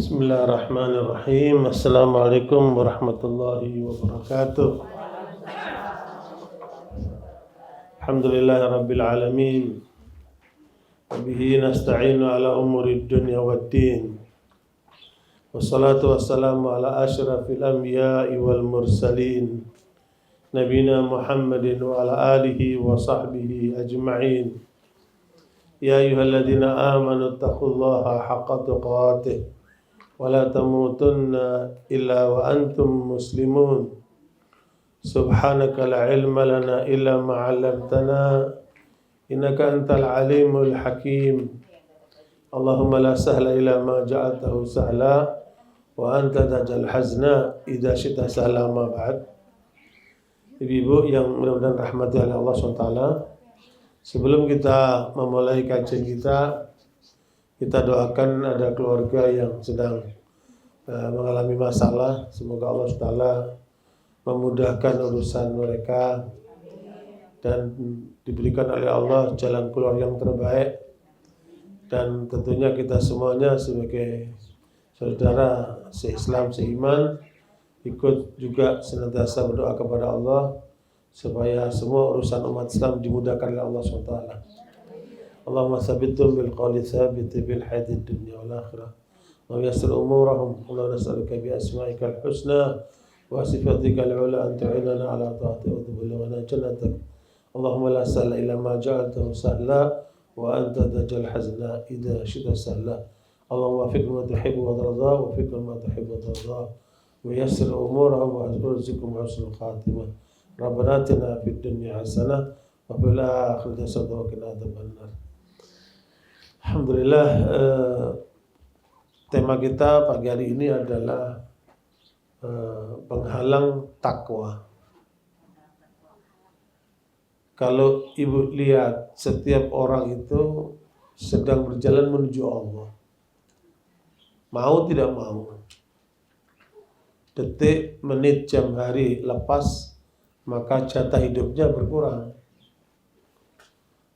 Bismillahirrahmanirrahim. Assalamualaikum warahmatullahi wabarakatuh. Alhamdulillahirabbil alamin. Wabihi nasta'inu ala umurid dunya waddin. Wassalatu wassalamu ala asyrafil anbiya'i wal mursalin. Nabina Muhammadin wa ala alihi wa sahbihi ajma'in. Ya ayyuhalladzina amanu taqullaha haqqa tuqatih. ولا تموتن إلا وأنتم مسلمون سبحانك لا علم لنا إلا ما علمتنا إنك أنت العليم الحكيم اللهم لا سهل إلا ما جعلته سهلا وأنت تجعل الحزن إذا شئت سهلا ما بعد. Ibu-ibu yang mudah-mudahan rahmati oleh Allah SWT, sebelum kita memulai kajian kita doakan ada keluarga yang sedang mengalami masalah. Semoga Allah SWT memudahkan urusan mereka dan diberikan oleh Allah jalan keluar yang terbaik. Dan tentunya kita semuanya sebagai saudara se-Islam, se-iman, ikut juga senantiasa berdoa kepada Allah supaya semua urusan umat Islam dimudahkan oleh Allah SWT. Allahumma sabitum bil qawli sabiti bil hayati dunya wal akhirah wa yassir umurahum. Allahumma nas'aluka bi asma'ikal husna wa sifatikal ula an tu'inana ala ta'ati wa tuballighana jannatak. Allahumma la sahla illa ma ja'altahu sahla wa anta taj'al hazna idza syi'ta sahla. Allahumma wafiq ma tuhibbu wa tarda wa wafiq ma tuhibbu wa tarda wa yassir umurahum wa arzuqhum husnul khatimah. Rabbana atina fid dunya hasanah wa fil akhirati hasanah wa qina adzabannar. Alhamdulillah, tema kita pagi hari ini adalah penghalang takwa. Kalau ibu lihat setiap orang itu sedang berjalan menuju Allah, mau tidak mau, detik, menit, jam, hari lepas, maka jatah hidupnya berkurang.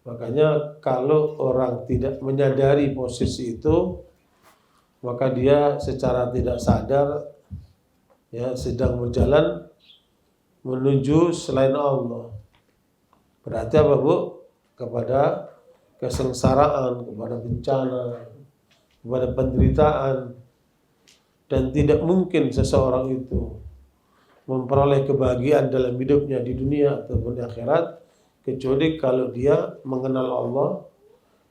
Makanya kalau orang tidak menyadari posisi itu, maka dia secara tidak sadar sedang berjalan menuju selain Allah. Berarti apa, Bu? Kepada kesengsaraan, kepada bencana, kepada penderitaan. Dan tidak mungkin seseorang itu memperoleh kebahagiaan dalam hidupnya di dunia ataupun di akhirat kecuali kalau dia mengenal Allah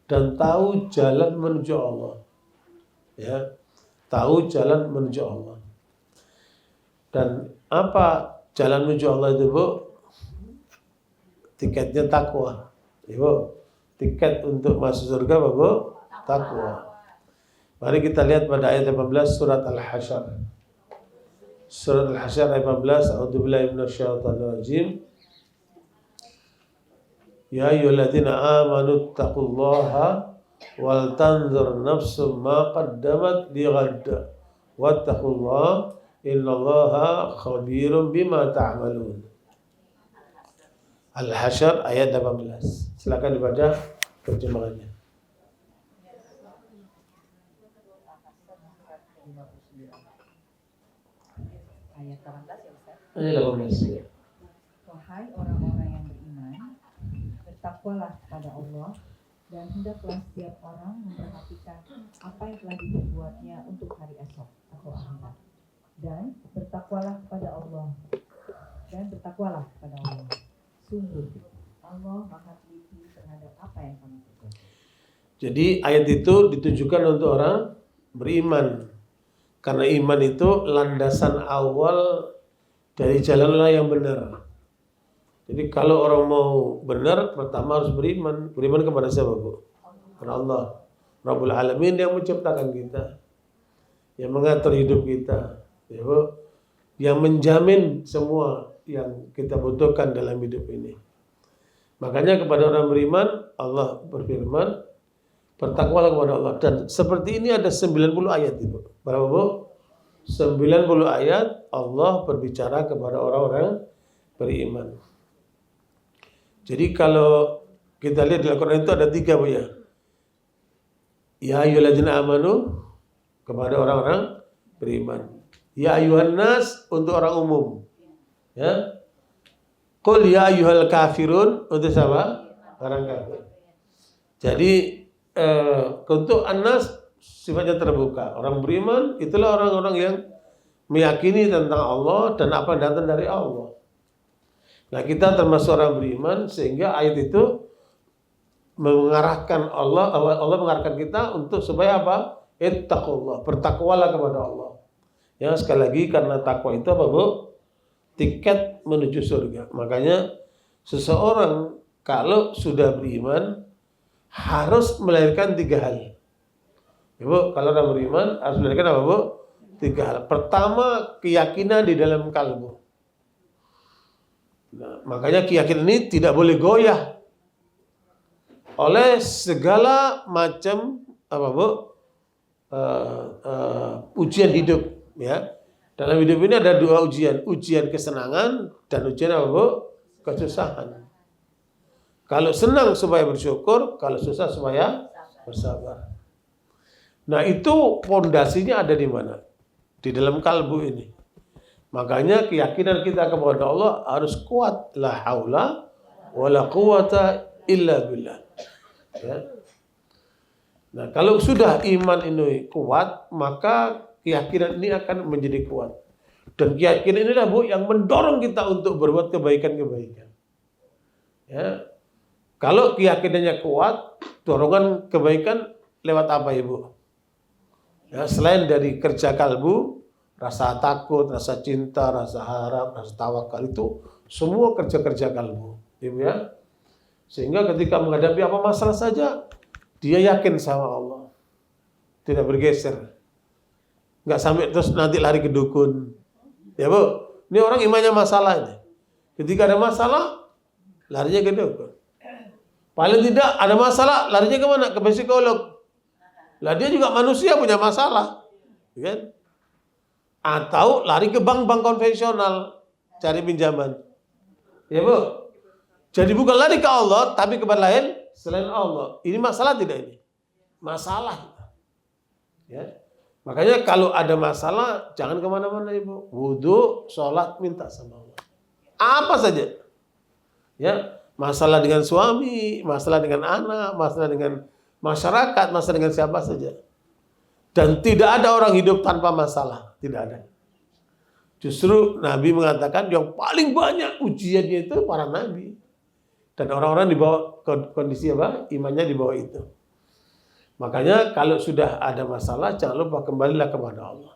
dan tahu jalan menuju Allah. Ya, tahu jalan menuju Allah. Dan apa jalan menuju Allah itu, Bu? Tiketnya takwa. Ibu, tiket untuk masuk surga apa, Bu? Takwa. Mari kita lihat pada ayat 18 surat Al-Hasyr. Surat Al-Hasyr ayat 18, A'udzubillahi minasyaitonir rajim. Ya ayyuhalladzina amanu taqullaha wal tanzur nafsum ma qaddamat lighad wattaqullaha innallaha khabirum bima ta'malun. Al-Hasyr ayat 18. Silakan dibaca terjemahannya. Ayat 18 ya Ustaz. Ayat 18. Wahai orang-orang yang beriman, bertakwalah kepada Allah dan hendaklah setiap orang memperhatikan apa yang telah dibuatnya untuk hari esok atau akhirat. Dan bertakwalah kepada Allah. Sungguh Allah Maha teliti terhadap apa yang kamu kerjakan. Jadi ayat itu ditujukan untuk orang beriman. Karena iman itu landasan awal dari jalanlah yang benar. Jadi kalau orang mau benar, pertama harus beriman. Beriman kepada siapa, Bu? Kepada Allah, Rabbul Alamin yang menciptakan kita, yang mengatur hidup kita, ya, Bu? Yang menjamin semua yang kita butuhkan dalam hidup ini. Makanya kepada orang beriman, Allah berfirman, bertakwalah kepada Allah. Dan seperti ini ada 90 ayat, Ibu. Berapa, Bu? 90 ayat Allah berbicara kepada orang-orang beriman. Jadi kalau kita lihat di Al-Quran itu ada 3, Bu, ya. Ya ayyuhalladzina amanu, kepada orang-orang beriman. Ya ayuhan nas untuk orang umum. Ya. Qul ya ayyuhal kafirun untuk siapa? Orang kafir. Jadi untuk an-nas sifatnya terbuka. Orang beriman itulah orang-orang yang meyakini tentang Allah dan apa yang datang dari Allah. Nah, kita termasuk orang beriman sehingga ayat itu mengarahkan Allah mengarahkan kita untuk supaya apa? Ittaqullah, bertakwalah kepada Allah. Ya, sekali lagi karena takwa itu apa, Bu? Tiket menuju surga. Makanya seseorang kalau sudah beriman harus melahirkan 3 hal. Ibu, kalau orang beriman harus melahirkan apa, Bu? 3 hal. Pertama, keyakinan di dalam kalbu. Nah, makanya keyakinan ini tidak boleh goyah oleh segala macam apa, Bu? Ujian hidup, ya. Dalam hidup ini ada 2 ujian kesenangan dan ujian apa, Bu? Kesusahan. Kalau senang supaya bersyukur, kalau susah supaya bersabar. Nah, itu pondasinya ada di mana? Di dalam kalbu ini. Makanya keyakinan kita kepada Allah harus kuat. La haula wala quwata illa billah. Ya. Nah, kalau sudah iman ini kuat, maka keyakinan ini akan menjadi kuat. Dan keyakinan inilah, Bu, yang mendorong kita untuk berbuat kebaikan-kebaikan. Ya. Kalau keyakinannya kuat, dorongan kebaikan lewat apa, Ibu? Ya, selain dari kerja kalbu, rasa takut, rasa cinta, rasa harap, rasa tawakal, itu semua kerja-kerja kalbu, Ibu, ya. Sehingga ketika menghadapi apa masalah saja, dia yakin sama Allah, tidak bergeser, nggak sampai terus nanti lari ke dukun, ya, Bu. Ini orang imannya masalah ini. Ketika ada masalah, larinya ke dukun. Paling tidak ada masalah, larinya kemana? Ke psikolog. Lah dia juga manusia punya masalah, kan? Atau lari ke bank-bank konvensional cari pinjaman, ya, Bu. Jadi bukan lari ke Allah, tapi kepada lain selain Allah. Ini masalah tidak ini? Masalah, ya. Makanya kalau ada masalah jangan kemana-mana, Ibu. Wudhu, sholat, minta sama Allah. Apa saja, ya. Masalah dengan suami, masalah dengan anak, masalah dengan masyarakat, masalah dengan siapa saja. Dan tidak ada orang hidup tanpa masalah. Tidak ada. Justru Nabi mengatakan yang paling banyak ujiannya itu para Nabi. Dan orang-orang di bawah kondisi apa? Imannya di bawah itu. Makanya kalau sudah ada masalah, jangan lupa kembalilah kepada Allah.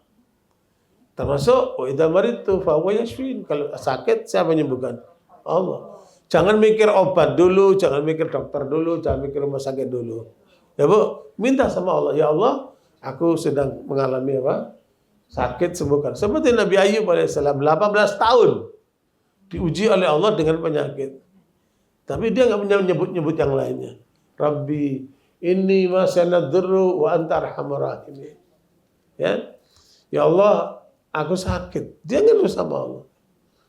Termasuk, wa idza maridtu fa huwa yashfin. Kalau sakit, siapa yang menyembuhkan? Allah. Jangan mikir obat dulu, jangan mikir dokter dulu, jangan mikir rumah sakit dulu. Ya, Bu, minta sama Allah, ya Allah, aku sedang mengalami apa? Sakit, sembuhkan. Seperti Nabi Ayub alaihissalam, 18 tahun diuji oleh Allah dengan penyakit. Tapi dia nggak menyebut-nyebut yang lainnya. Rabbi, inni masanadru wa anta arhamur rahimin. Ya, ya Allah, aku sakit. Dia ngeluh sama Allah.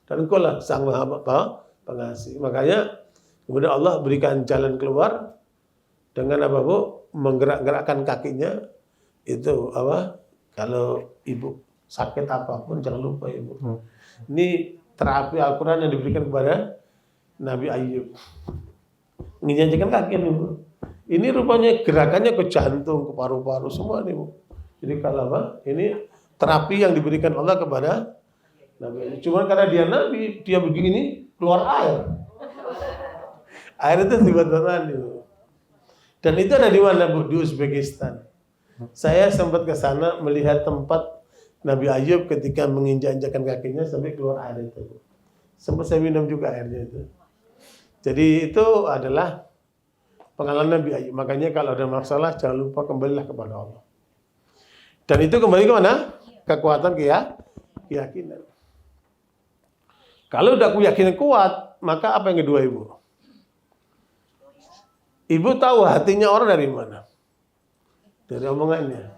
Dan Engkau lah sang Maha Pengasih. Makanya kemudian Allah berikan jalan keluar dengan apa, Bu? Menggerak-gerakkan kakinya. Itu apa? Kalau Ibu sakit apapun jangan lupa, Ibu. Ini terapi Al-Quran yang diberikan kepada Nabi Ayub. Nginjakan kaki nih, Bu. Ini rupanya gerakannya ke jantung, ke paru-paru semua nih, Bu. Jadi kalau apa? Ini terapi yang diberikan Allah kepada Nabi Ayub. Cuma karena dia Nabi, dia begini keluar air. Air itu tiba-tiba nih, Bu. Dan itu ada di mana, Bu? Di Uzbekistan. Saya sempat ke sana melihat tempat Nabi Ayub ketika menginjak-injakkan kakinya sampai keluar air itu, Bu. Sempat saya minum juga airnya itu. Jadi itu adalah pengalaman Nabi Ayub. Makanya kalau ada masalah jangan lupa kembalilah kepada Allah. Dan itu kembali ke mana? Kekuatan keyakinan. Kalau udah keyakinan kuat, maka apa yang kedua, Ibu? Ibu tahu hatinya orang dari mana? Dari omongannya.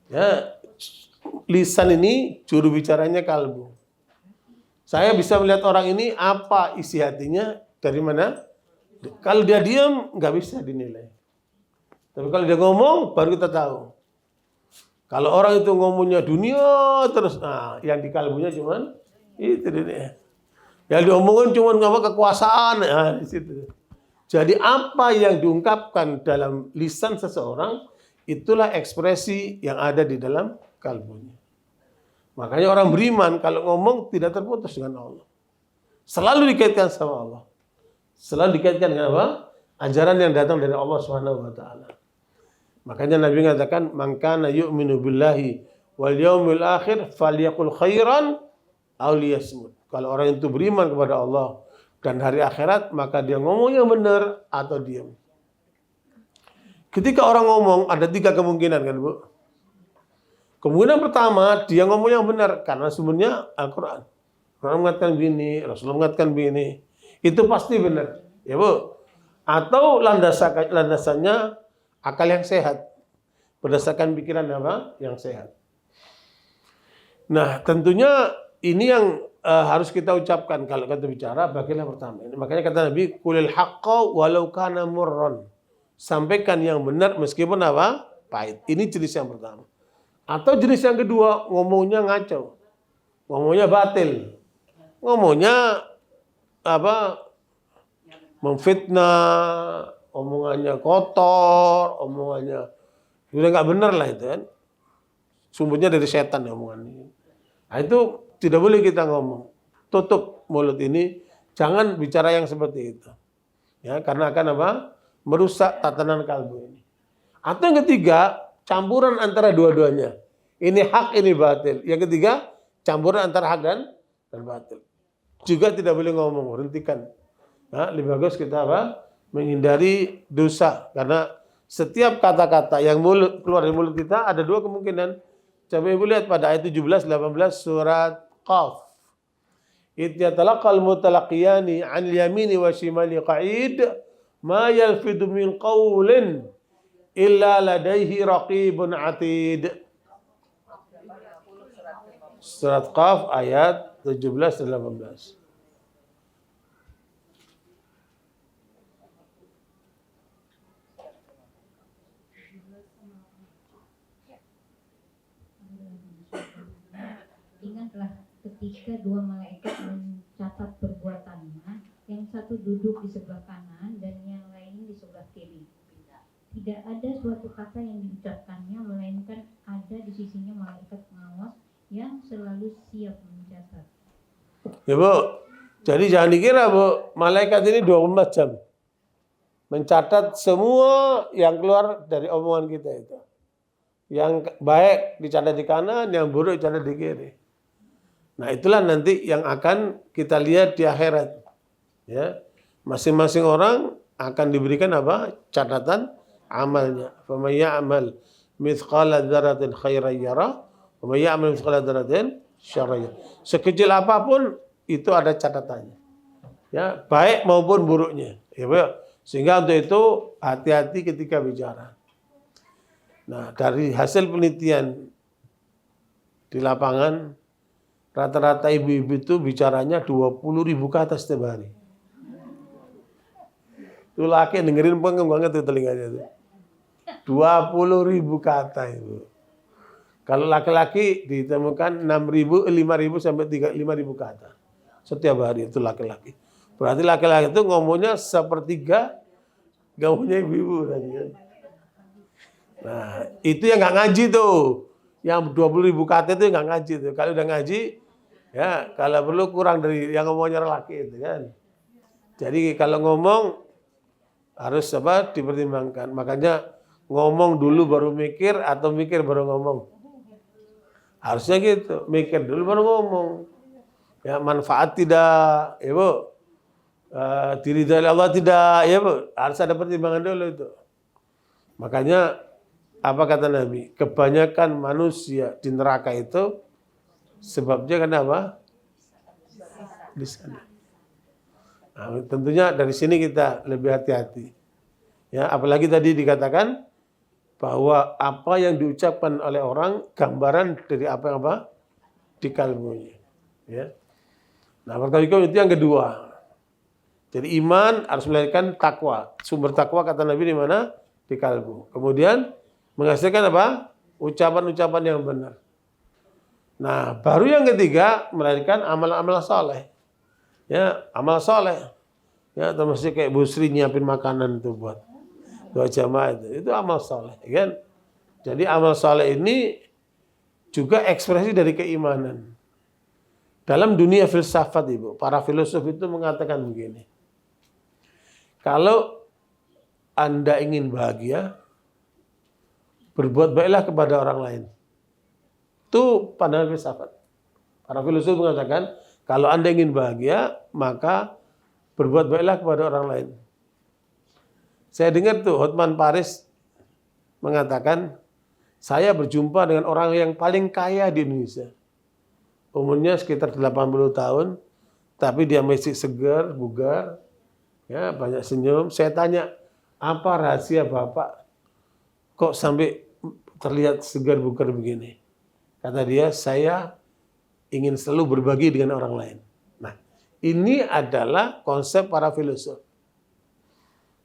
Ya, lisan ini juru bicaranya kalbu. Saya bisa melihat orang ini apa isi hatinya dari mana? Kalau dia diam nggak bisa dinilai. Tapi kalau dia ngomong baru kita tahu. Kalau orang itu ngomongnya dunia terus, nah yang di kalbunya cuman itu dia. Yang diomongin cuman kekuasaan, nah di situ. Jadi apa yang diungkapkan dalam lisan seseorang, itulah ekspresi yang ada di dalam kalbunya. Makanya orang beriman kalau ngomong tidak terputus dengan Allah. Selalu dikaitkan sama Allah. Selalu dikaitkan dengan apa? Ajaran yang datang dari Allah Subhanahu wa taala. Makanya Nabi mengatakan, "Man kana yu'minu billahi wal yaumil akhir falyaqul khairan aw liyasmut." Kalau orang itu beriman kepada Allah dan hari akhirat, maka dia ngomong yang benar atau diam. Ketika orang ngomong, ada 3 kemungkinan kan, Bu? Kemungkinan pertama, dia ngomong yang benar karena sumbernya Al-Qur'an. Quran mengatakan begini, Rasulullah mengatakan begini. Itu pasti benar, ya Bu. Atau landasannya akal yang sehat, berdasarkan pikiran apa? Yang sehat. Nah, tentunya ini yang harus kita ucapkan kalau kita bicara bagian yang pertama. Makanya kata Nabi, "Qulil haqqa walau kana murran." Sampaikan yang benar meskipun apa? Pahit. Ini jenis yang pertama. Atau jenis yang kedua, ngomongnya ngaco. Ngomongnya batil. Ngomongnya apa? Memfitnah, omongannya kotor, omongannya udah nggak benar lah itu kan. Sumbernya dari setan ya omongan ini. Nah, itu tidak boleh kita ngomong. Tutup mulut ini, jangan bicara yang seperti itu. Ya, karena akan apa? Merusak tatanan kalbu ini. Atau yang ketiga, campuran antara dua-duanya. Ini hak, ini batil. Yang ketiga, campuran antara hak dan batil. Juga tidak boleh ngomong, hentikan. Nah, lebih bagus kita apa? Menghindari dosa, karena setiap kata-kata yang keluar dari mulut kita ada 2 kemungkinan. Coba Ibu lihat pada ayat 17-18 surat Qaf. Idh yatalaqal mutalaqiyani 'anil yamini wa shimali qa'id ma yalfidu min qawlin illa ladaihi raqibun 'atid. Surat Qaf ayat 17-18. Ingatlah ketika 2 malaikat mencatat perbuatannya, yang satu duduk di sebelah kanan dan yang lain di sebelah kiri. Tidak ada suatu kata yang diucapkannya, melainkan ada di sisinya malaikat pengawas yang selalu siap mencatat. Ya Bu, jadi jangan dikira Bu, malaikat ini 24 jam mencatat semua yang keluar dari omongan kita itu. Yang baik dicatat di kanan, yang buruk dicatat di kiri. Nah, itulah nanti yang akan kita lihat di akhirat. Ya, masing-masing orang akan diberikan apa? Catatan amalnya. Faman ya'mal mithqala dzarratin khairan yarah, wa man ya'mal mithqala dzarratin syarran yarah. Sekecil apapun itu ada catatannya. Ya, baik maupun buruknya. Ya, Bu. Sehingga untuk itu hati-hati ketika bicara. Nah, dari hasil penelitian di lapangan, rata-rata ibu-ibu itu bicaranya 20.000 kata setiap hari. Itu laki dengerin pengen banget tuh telinganya tuh. 20.000 kata itu. Kalau laki-laki ditemukan 6.000, 5.000 sampai 5.000 kata. Setiap hari itu laki-laki. Berarti laki-laki itu ngomongnya sepertiga ngomongnya ibu-ibu tadi kan. Nah, itu yang nggak ngaji tuh. Yang 20.000 kata itu nggak ngaji tuh. Kalau udah ngaji, ya kalau perlu kurang dari yang ngomongnya laki itu kan. Jadi kalau ngomong harus apa? Dipertimbangkan. Makanya ngomong dulu baru mikir atau mikir baru ngomong. Harusnya gitu. Mikir dulu baru ngomong. Ya manfaat tidak, ya Bu. Diri dari Allah tidak, ya Bu. Harus ada pertimbangan dulu itu. Makanya apa kata Nabi? Kebanyakan manusia di neraka itu sebabnya kenapa? Di sana. Nah, tentunya dari sini kita lebih hati-hati. Ya, apalagi tadi dikatakan bahwa apa yang diucapkan oleh orang gambaran dari apa yang apa di kalbunya. Ya. Nah, pertama itu yang kedua. Jadi iman harus melahirkan takwa. Sumber takwa kata Nabi di mana? Di kalbu. Kemudian menghasilkan apa? ucapan-ucapan yang benar. Nah, baru yang ketiga melahirkan amal-amal soleh. Ya, amal soleh. Ya, termasuk kayak Bu Sri nyiapin makanan itu buat doa jamaah itu amal soleh, kan? Jadi amal soleh ini juga ekspresi dari keimanan. Dalam dunia filsafat, Ibu, para filosof itu mengatakan begini. Kalau Anda ingin bahagia, berbuat baiklah kepada orang lain. Itu pandangan filsafat. Para filosof mengatakan, kalau Anda ingin bahagia, maka berbuat baiklah kepada orang lain. Saya dengar tuh Hotman Paris mengatakan, saya berjumpa dengan orang yang paling kaya di Indonesia. Umurnya sekitar 80 tahun, tapi dia masih segar, bugar, ya, banyak senyum. Saya tanya, apa rahasia Bapak kok sampai terlihat segar, bugar begini? Kata dia, saya ingin selalu berbagi dengan orang lain. Nah, ini adalah konsep para filosof.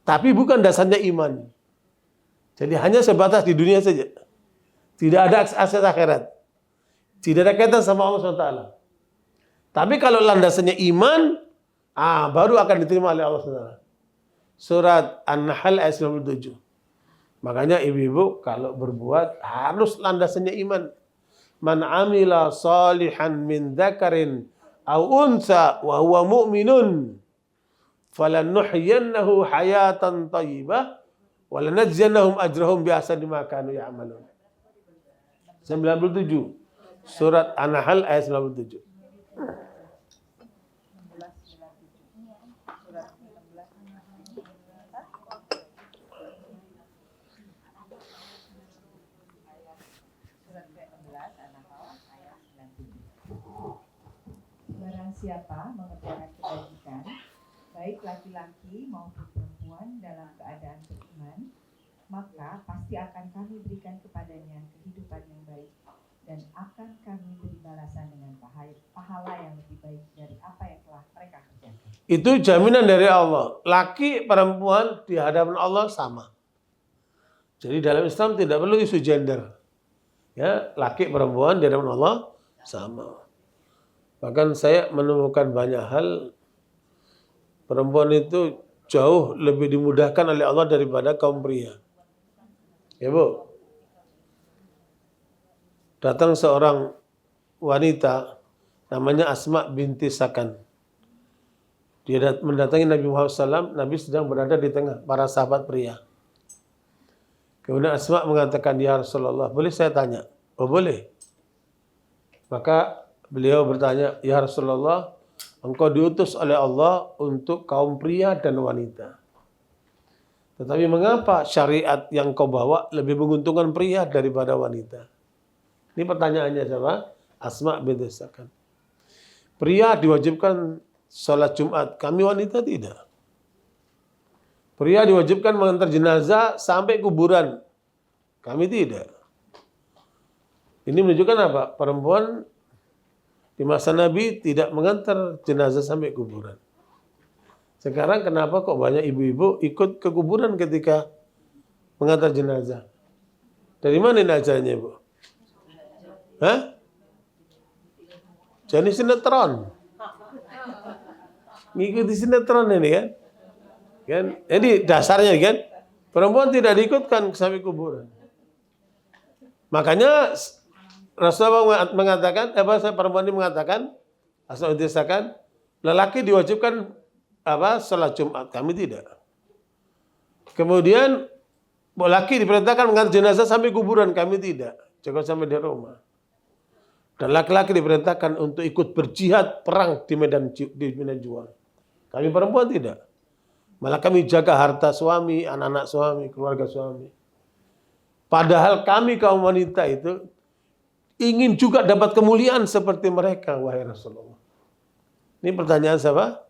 Tapi bukan dasarnya iman. Jadi hanya sebatas di dunia saja. Tidak ada aset akhirat. Tidak ada kaitan sama Allah SWT. Tapi kalau landasannya iman, baru akan diterima oleh Allah SWT. Surat An-Nahl ayat 97. Makanya ibu-ibu kalau berbuat harus landasannya iman. Man amila salihan min dzakarin aw unsa wa huwa mu'minun falanuhyiyannahu hayatan thayyibah wa lanajziyannahum ajrahum bi ahsani ma kanu ya'malun. 97. Surat An-Nahl ayat 97. Barang siapa mengerjakan kebajikan, baik laki-laki maupun perempuan dalam keadaan beriman, maka pasti akan kami berikan kepadanya kehidupan yang baik dan akan kami beri balasan dengan pahala yang lebih baik dari apa yang telah mereka kerjakan. Itu jaminan dari Allah. Laki perempuan di hadapan Allah sama. Jadi dalam Islam tidak perlu isu gender. Ya, laki perempuan di hadapan Allah sama. Bahkan saya menemukan banyak hal perempuan itu jauh lebih dimudahkan oleh Allah daripada kaum pria. Ya Bu, datang seorang wanita namanya Asma binti Sakan. Dia mendatangi Nabi Muhammad SAW, Nabi sedang berada di tengah para sahabat pria. Kemudian Asma mengatakan, ya Rasulullah, boleh saya tanya? Oh boleh. Maka beliau bertanya, ya Rasulullah, engkau diutus oleh Allah untuk kaum pria dan wanita. Tetapi mengapa syariat yang kau bawa lebih menguntungkan pria daripada wanita? Ini pertanyaannya siapa? Asma binti Sakan. Pria diwajibkan sholat Jumat, kami wanita tidak. Pria diwajibkan mengantar jenazah sampai kuburan, kami tidak. Ini menunjukkan apa? Perempuan di masa Nabi tidak mengantar jenazah sampai kuburan. Sekarang kenapa kok banyak ibu-ibu ikut ke kuburan ketika mengantar jenazah? Dari mana ini ajaranya, Bu? Hah? Jadi sinetron. Ngikuti sinetron ini kan? Jadi dasarnya kan, perempuan tidak diikutkan sampai kuburan. Makanya Rasulullah mengatakan, perempuan ini mengatakan, asal disakan, lelaki diwajibkan salat Jumat, kami tidak. Kemudian lelaki diperintahkan mengantar jenazah sampai kuburan, kami tidak. Cukup sampai di rumah. Dan laki-laki diperintahkan untuk ikut berjihad perang di medan juang. Kami perempuan tidak. Malah kami jaga harta suami, anak-anak suami, keluarga suami. Padahal kami kaum wanita itu ingin juga dapat kemuliaan seperti mereka, wahai Rasulullah. Ini pertanyaan siapa?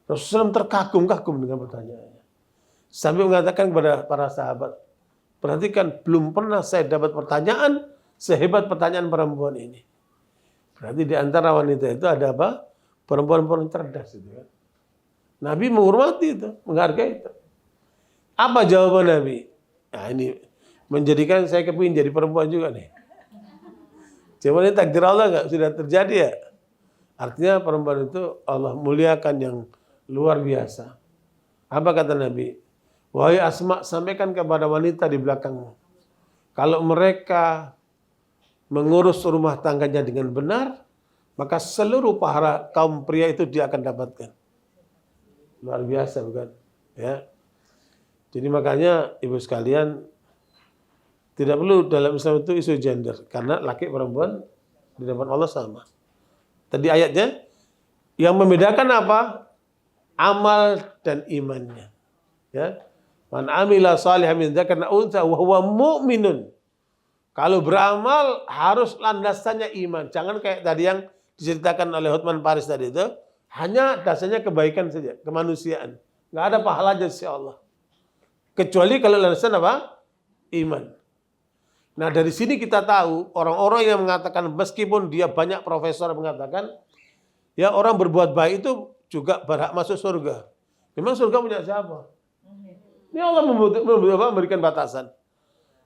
Rasulullah terkagum-kagum dengan pertanyaannya. Sampai mengatakan kepada para sahabat, perhatikan, belum pernah saya dapat pertanyaan sehebat pertanyaan perempuan ini. Berarti di antara wanita itu ada apa? Perempuan-perempuan cerdas itu kan. Nabi menghormati itu, menghargai itu. Apa jawaban Nabi? Nah ini, menjadikan saya kepingin jadi perempuan juga nih. Cuma ini takdir Allah nggak sudah terjadi ya. Artinya perempuan itu Allah muliakan yang luar biasa. Apa kata Nabi? Wahai Asma, sampaikan kepada wanita di belakangmu. Kalau mereka mengurus rumah tangganya dengan benar, maka seluruh pahala kaum pria itu dia akan dapatkan. Luar biasa bukan? Ya. Jadi makanya ibu sekalian, tidak perlu dalam Islam itu isu gender, karena laki perempuan di depan Allah sama. Tadi ayatnya yang membedakan apa? Amal dan imannya. Ya. Man amila salihan min dzakarin aw untha wa huwa mu'minun. Kalau beramal harus landasannya iman. Jangan kayak tadi yang diceritakan oleh Hotman Paris tadi itu, hanya dasarnya kebaikan saja, kemanusiaan. Nggak ada pahalanya insya Allah. Kecuali kalau landasan apa? Iman. Nah dari sini kita tahu orang-orang yang mengatakan meskipun dia banyak profesor mengatakan ya orang berbuat baik itu juga berhak masuk surga. Memang surga punya siapa? Ini Allah memberikan batasan.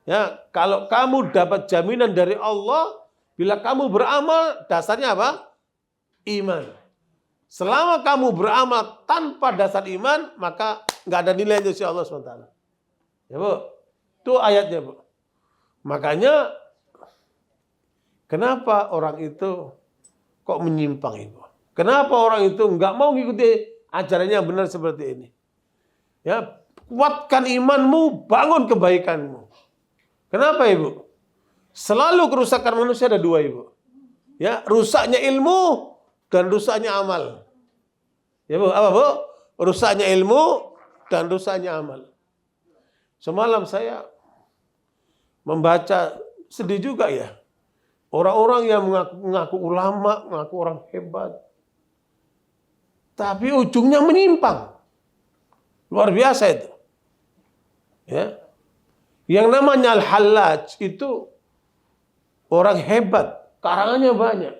Ya, kalau kamu dapat jaminan dari Allah, bila kamu beramal dasarnya apa? Iman. Selama kamu beramal tanpa dasar iman, maka nggak ada nilainya insya Allah SWT. Ya Bu, itu ayatnya Bu. Makanya kenapa orang itu kok menyimpang Ibu? Kenapa orang itu nggak mau mengikuti ajarannya yang benar seperti ini? Ya, kuatkan imanmu, bangun kebaikanmu. Kenapa Ibu? Selalu kerusakan manusia ada dua Ibu. Ya, rusaknya ilmu dan rusaknya amal. Ya Bu, apa Bu? Rusaknya ilmu dan rusaknya amal. Semalam saya membaca, sedih juga ya. Orang-orang yang mengaku ulama, mengaku orang hebat. Tapi ujungnya menyimpang. Luar biasa itu. Ya. Yang namanya Al-Hallaj itu orang hebat, karangannya banyak.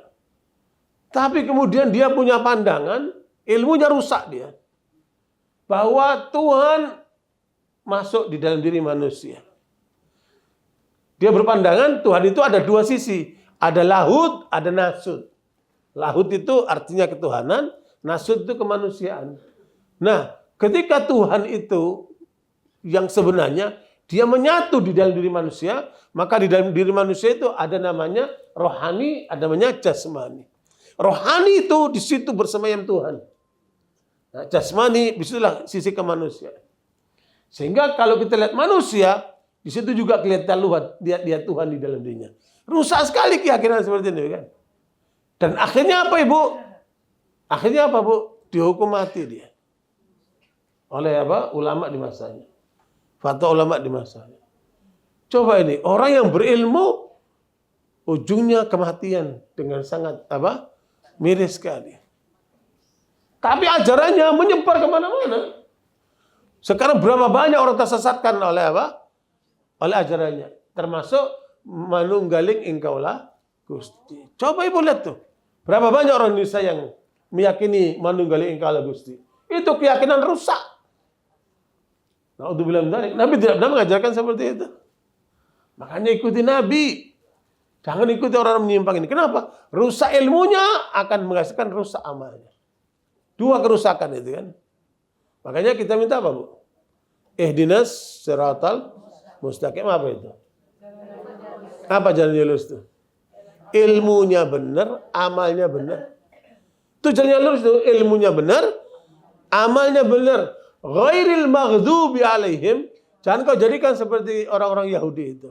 Tapi kemudian dia punya pandangan, ilmunya rusak dia. Bahwa Tuhan masuk di dalam diri manusia. Dia berpandangan Tuhan itu ada dua sisi. Ada lahud, ada nasud. Lahud itu artinya ketuhanan, nasud itu kemanusiaan. Nah, ketika Tuhan itu yang sebenarnya dia menyatu di dalam diri manusia, maka di dalam diri manusia itu ada namanya rohani, ada namanya jasmani. Rohani itu di situ bersemayam Tuhan. Nah, jasmani disitulah sisi kemanusiaan. Sehingga kalau kita lihat manusia, di situ juga kelihatan luar dia Tuhan di dalam dirinya. Rusak sekali keyakinan seperti ini kan. Dan akhirnya apa Ibu? Akhirnya apa Bu? Dihukum mati dia. Oleh apa? Ulama di masanya. Fatwa ulama di masanya. Coba ini, orang yang berilmu ujungnya kematian dengan sangat apa? Miris sekali. Tapi ajarannya menyebar kemana-mana. Sekarang berapa banyak orang tersesatkan oleh apa? Oleh ajarannya. Termasuk manunggaling engkaulah Gusti. Coba Ibu lihat tuh. Berapa banyak orang Indonesia yang meyakini manunggaling engkaulah Gusti. Itu keyakinan rusak. Naudzubillah min dzalik. Nabi tidak pernah mengajarkan seperti itu. Makanya ikuti Nabi. Jangan ikuti orang menyimpang ini. Kenapa? Rusak ilmunya akan menghasilkan rusak amalnya. Dua kerusakan itu kan. Makanya kita minta apa Bu? Ihdinas siratal mustaqim, apa itu? Apa jalannya lurus itu? Ilmunya benar, amalnya benar. Itu jalannya lurus itu, ilmunya benar, amalnya benar. Ghairil maghdubi alaihim. Jangan kau jadikan seperti orang-orang Yahudi itu.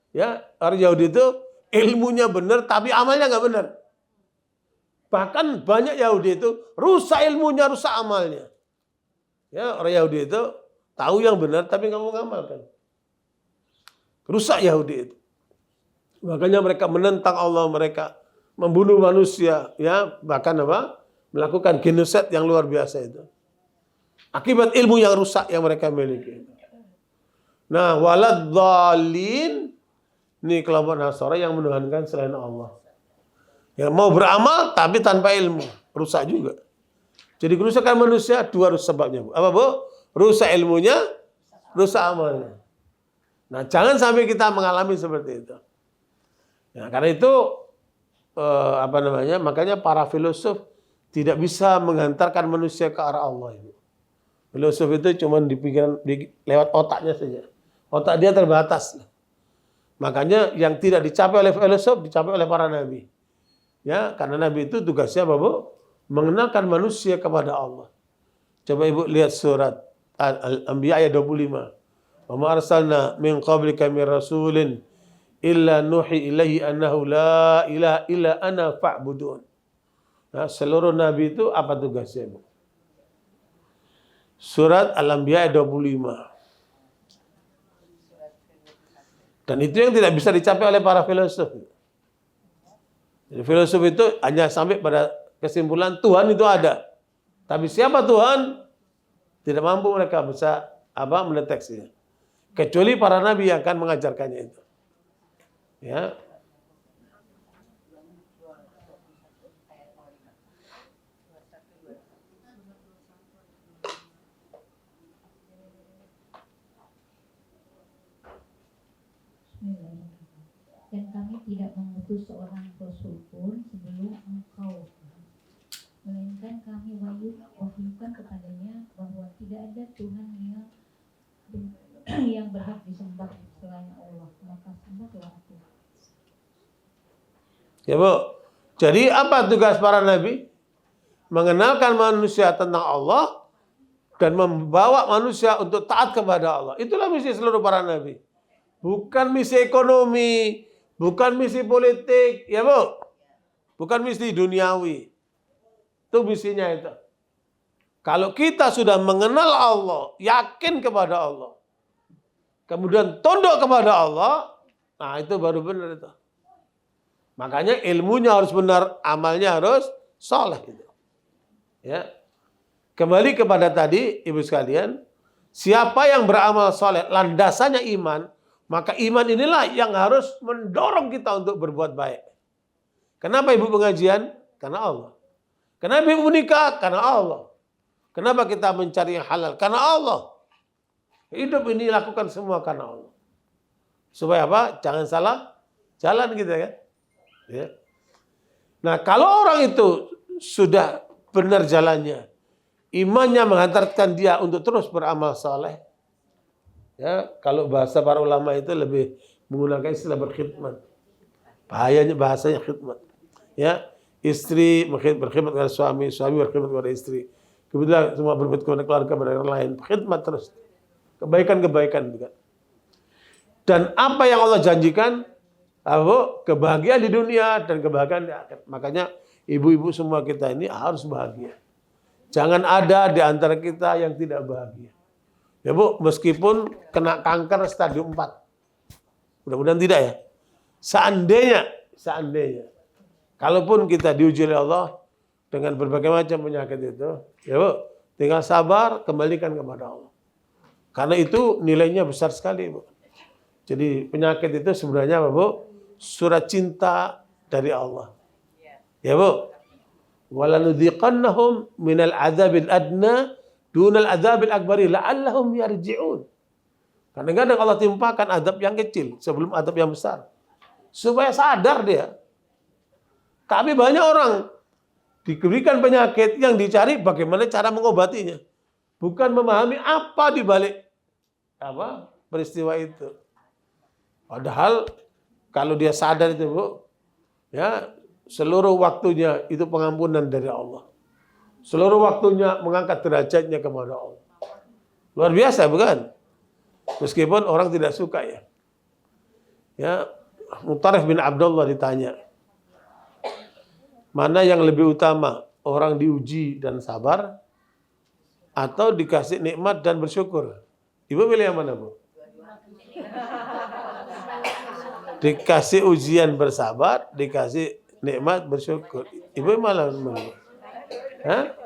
Ya, orang Yahudi itu ilmunya benar tapi amalnya nggak benar. Bahkan banyak Yahudi itu rusak ilmunya, rusak amalnya. Ya, orang Yahudi itu tahu yang benar tapi nggak mau ngamalkan. Rusak Yahudi itu. Makanya mereka menentang Allah, mereka membunuh manusia, ya, bahkan apa? Melakukan genosid yang luar biasa itu. Akibat ilmu yang rusak yang mereka miliki. Nah, waladhdallin, ini kelompok Nasara yang menuhankan selain Allah. Yang mau beramal tapi tanpa ilmu, rusak juga. Jadi kerusakan manusia dua sebabnya. Apa Bu? Rusak ilmunya, rusak amalnya. Nah, jangan sampai kita mengalami seperti itu. Nah, karena itu makanya para filosof tidak bisa menghantarkan manusia ke arah Allah itu. Filosof itu cuma lewat otaknya saja. Otak dia terbatas. Makanya yang tidak dicapai oleh filosof dicapai oleh para nabi. Ya, karena nabi itu tugasnya apa, Bu? Mengenalkan manusia kepada Allah. Coba Ibu lihat surat Al-Anbiya ayat 25. Wa ma arsalna min qablika min rasulin illa nuhi ilaihi annahu la ilaha illa ana fa'budun. Nah, seluruh nabi itu apa tugasnya, Bu? Surat Al-Anbiya ayat 25. Dan itu yang tidak bisa dicapai oleh para filosof. Jadi filosof itu hanya sampai pada kesimpulan Tuhan itu ada. Tapi siapa Tuhan? Tidak mampu mereka bisa mendeteksinya. Kecuali para nabi yang akan mengajarkannya itu. Ya. Dan kami tidak mengutus seorang rasul pun sebelum engkau, melainkan kami wahyukan kepadanya bahwa tidak ada Tuhan yang berhak disembah selain Allah, maka sembahlah aku. Ya, Bu. Jadi apa tugas para nabi? Mengenalkan manusia tentang Allah dan membawa manusia untuk taat kepada Allah. Itulah misi seluruh para nabi. Bukan misi ekonomi, bukan misi politik, ya, Bu. Bukan misi duniawi. Itu misinya itu. Kalau kita sudah mengenal Allah, yakin kepada Allah, kemudian tunduk kepada Allah, nah itu baru benar itu. Makanya ilmunya harus benar, amalnya harus soleh gitu. Ya. Kembali kepada tadi, Ibu sekalian, siapa yang beramal soleh, landasannya iman, maka iman inilah yang harus mendorong kita untuk berbuat baik. Kenapa Ibu pengajian? Karena Allah. Kenapa Ibu menikah? Karena Allah. Kenapa kita mencari yang halal? Karena Allah. Hidup ini lakukan semua karena Allah. Supaya apa? Jangan salah jalan gitu kan. Ya. Nah, kalau orang itu sudah benar jalannya, imannya menghantarkan dia untuk terus beramal saleh. Ya, kalau bahasa para ulama itu lebih menggunakan istilah berkhidmat. Bahayanya bahasanya khidmat. Ya, istri berkhidmat kepada suami, suami berkhidmat kepada istri. Kemudian semua berbuat kepada keluarga, kepada orang lain. Khidmat terus. Kebaikan-kebaikan juga. Dan apa yang Allah janjikan, kebahagiaan di dunia dan kebahagiaan di akhirat. Makanya ibu-ibu semua kita ini harus bahagia. Jangan ada di antara kita yang tidak bahagia. Ya, Bu, meskipun kena kanker stadium 4. Mudah-mudahan tidak ya. Seandainya. Kalaupun kita diuji oleh Allah dengan berbagai macam penyakit itu, ya, Bu, tinggal sabar, kembalikan kepada Allah. Karena itu nilainya besar sekali, Bu. Jadi penyakit itu sebenarnya apa, Bu? Surat cinta dari Allah. Ya, Bu. Walanudhiqannahum minal adzabil adna dunal adzabil akbari la'allahum yarji'un. Kadang-kadang Allah timpakan azab yang kecil sebelum azab yang besar. Supaya sadar dia. Tapi banyak orang diberikan penyakit yang dicari bagaimana cara mengobatinya. Bukan memahami apa di balik peristiwa itu. Padahal kalau dia sadar itu, Bu, ya, seluruh waktunya itu pengampunan dari Allah. Seluruh waktunya mengangkat derajatnya kepada Allah. Luar biasa, bukan? Meskipun orang tidak suka ya. Ya, Mutarif bin Abdullah ditanya, mana yang lebih utama, orang diuji dan sabar atau dikasih nikmat dan bersyukur? Ibu pilih yang mana, Bu? Dikasih ujian bersabar, dikasih nikmat bersyukur. Ibu malah mana? Hah?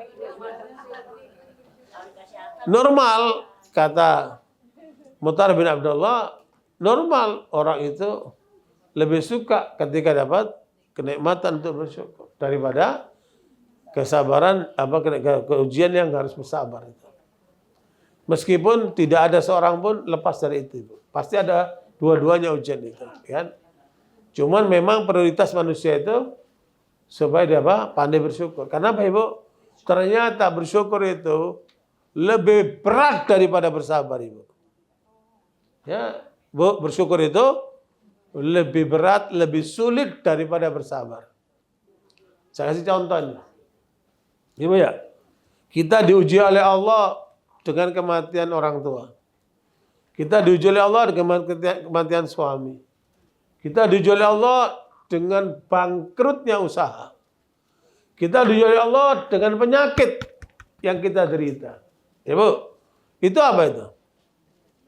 Normal, kata Mutarif bin Abdullah, normal orang itu lebih suka ketika dapat kenikmatan untuk bersyukur daripada kesabaran keujian yang harus bersabar itu. Meskipun tidak ada seorang pun lepas dari itu. Pasti ada Dua-duanya ujian itu, kan? Cuman memang prioritas manusia itu supaya dia apa? Pandai bersyukur. Karena apa, Ibu? Ternyata bersyukur itu lebih berat daripada bersabar, Ibu. Ya, Bu, bersyukur itu lebih berat, lebih sulit daripada bersabar. Saya kasih contohnya. Ibu ya, kita diuji oleh Allah dengan kematian orang tua. Kita diuji oleh Allah dengan kematian suami. Kita diuji oleh Allah dengan bangkrutnya usaha. Kita diuji oleh Allah dengan penyakit yang kita derita. Ya Bu, itu apa itu?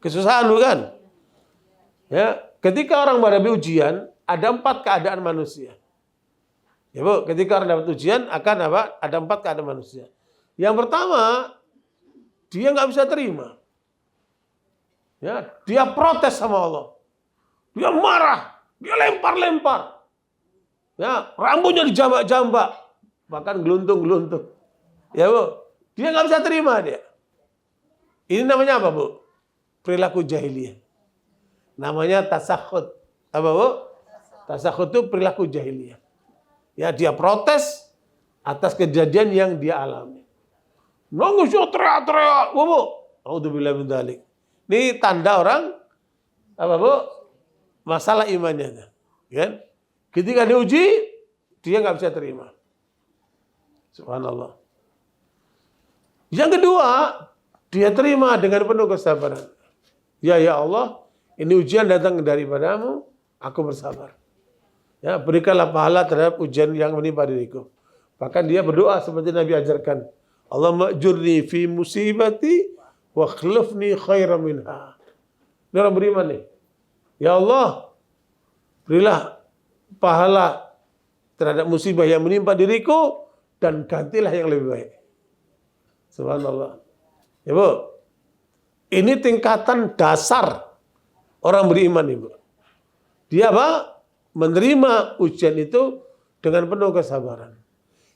Kesusahan bukan? Ya, ketika orang menghadapi ujian, ada 4 keadaan manusia. Ya Bu, ketika orang dapat ujian akan apa? Ada 4 keadaan manusia. Yang pertama, dia nggak bisa terima. Ya, dia protes sama Allah. Dia marah, dia lempar-lempar. Ya, rambutnya dijambak-jambak, bahkan geluntung-geluntung. Ya Bu, dia nggak bisa terima dia. Ini namanya apa Bu? Perilaku jahiliyah. Namanya tasakhut. Apa Bu? Tasakhut itu perilaku jahiliyah. Ya, dia protes atas kejadian yang dia alami. Nangis, teriak-teriak. Bu, A'udzubillahi min dzalik. Ini tanda orang apa Bu? Masalah imannya. Kan? Ketika diuji, dia nggak bisa terima. Subhanallah. Yang kedua, dia terima dengan penuh kesabaran. Ya Allah, ini ujian datang daripadamu, aku bersabar. Ya, berikanlah pahala terhadap ujian yang menimpa diriku. Bahkan dia berdoa seperti Nabi ajarkan. Allahumma ajurni fi musibati wa khlufni khairan minha. Ini orang beriman nih. Ya Allah, berilah pahala terhadap musibah yang menimpa diriku dan gantilah yang lebih baik. Subhanallah. Ya Bu, ini tingkatan dasar orang beriman, Ibu. Dia apa? Menerima ujian itu dengan penuh kesabaran.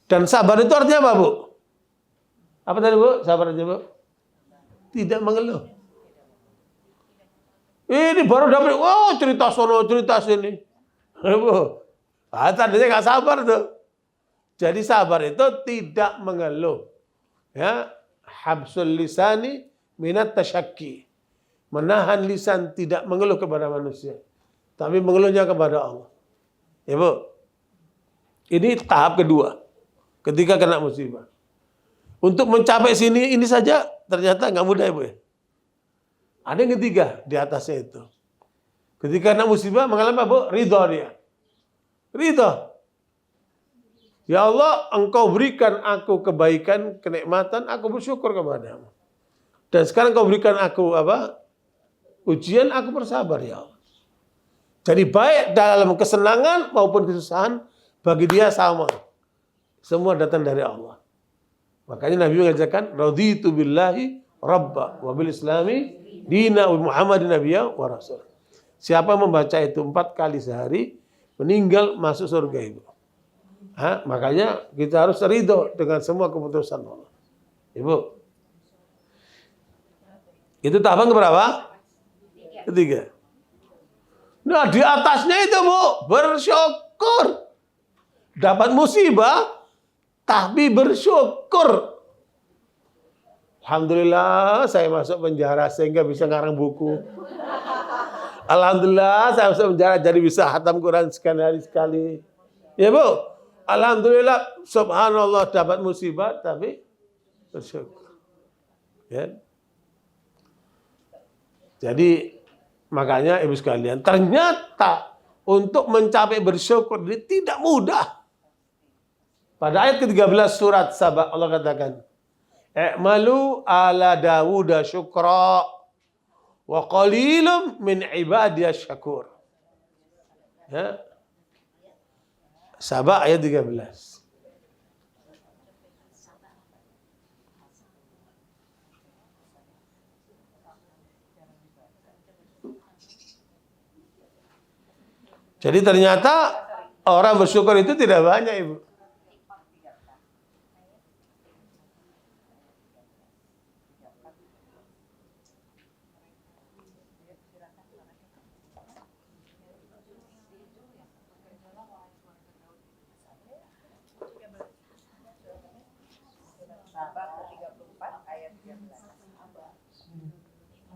Dan sabar itu artinya apa, Bu? Apa tadi, Bu? Sabar aja, Bu. Tidak mengeluh. Ini baru dapat, cerita sono, cerita sini. Bu, tadinya nggak sabar tuh. Jadi sabar itu tidak mengeluh. Ya, habsul lisani minat tasyakki. Menahan lisan tidak mengeluh kepada manusia, tapi mengeluhnya kepada Allah. Ya Bu, ini tahap kedua ketika kena musibah. Untuk mencapai sini ini saja ternyata nggak mudah, Ibu ya. Ada yang ketiga di atasnya itu. Ketika kena musibah mengalami apa, Bu? Ridho dia. Ridho. Ya Allah, Engkau berikan aku kebaikan, kenikmatan, aku bersyukur kepadamu. Dan sekarang Engkau berikan aku apa? Ujian, aku bersabar ya Allah. Jadi baik dalam kesenangan maupun kesusahan bagi dia sama. Semua datang dari Allah. Makanya Nabi mengajarkan raditu billahi rabba wa bil islami dina wa muhammadin nabiyya wa rasul. Siapa membaca itu 4 kali sehari meninggal masuk surga, Ibu. Makanya kita harus ridho dengan semua keputusan Allah. Ibu. Itu tahapan keberapa? Ketiga. Nah, di atasnya itu, Bu, bersyukur. Dapat musibah, tapi bersyukur. Alhamdulillah saya masuk penjara sehingga bisa ngarang buku. Alhamdulillah saya masuk penjara jadi bisa khatam Quran sekali. Ya Bu, alhamdulillah, subhanallah dapat musibah tapi bersyukur. Ya. Jadi makanya Ibu sekalian, ternyata untuk mencapai bersyukur ini tidak mudah. Pada ayat ke-13 surat Saba Allah katakan, "I'malu ala Dawud syukra wa qalilum min ibadiyas syakur." Ya. Saba ayat 13. Jadi ternyata orang bersyukur itu tidak banyak, Ibu.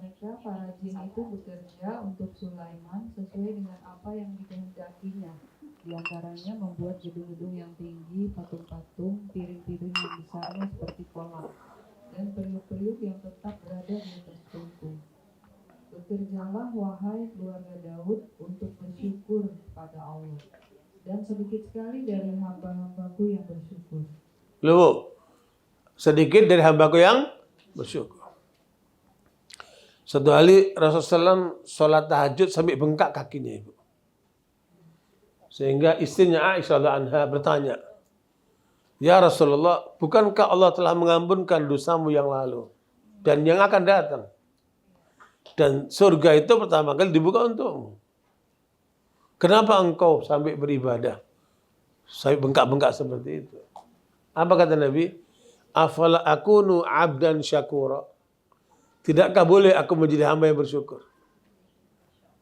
Mereka para jin itu bekerja untuk Sulaiman sesuai dengan apa yang dikehendakinya. Di antaranya membuat gedung-gedung yang tinggi, patung-patung, piring-piring yang besarnya seperti kolam, dan periuk-periuk yang tetap berada di atas tungku. Bekerjalah wahai keluarga Daud untuk bersyukur kepada Allah. Dan sedikit sekali dari hamba-hambaku yang bersyukur. Loh, sedikit dari hambaku yang bersyukur. Satu kali Rasulullah SAW sholat tahajud sampai bengkak kakinya, Ibu. Sehingga istrinya Aisyah radhiyallahu anha bertanya, "Ya Rasulullah, bukankah Allah telah mengampunkan dosamu yang lalu dan yang akan datang? Dan surga itu pertama kali dibuka untukmu. Kenapa engkau sampai beribadah sampai bengkak-bengkak seperti itu?" Apa kata Nabi? "Afala akunu abdan syakura." Tidakkah boleh aku menjadi hamba yang bersyukur?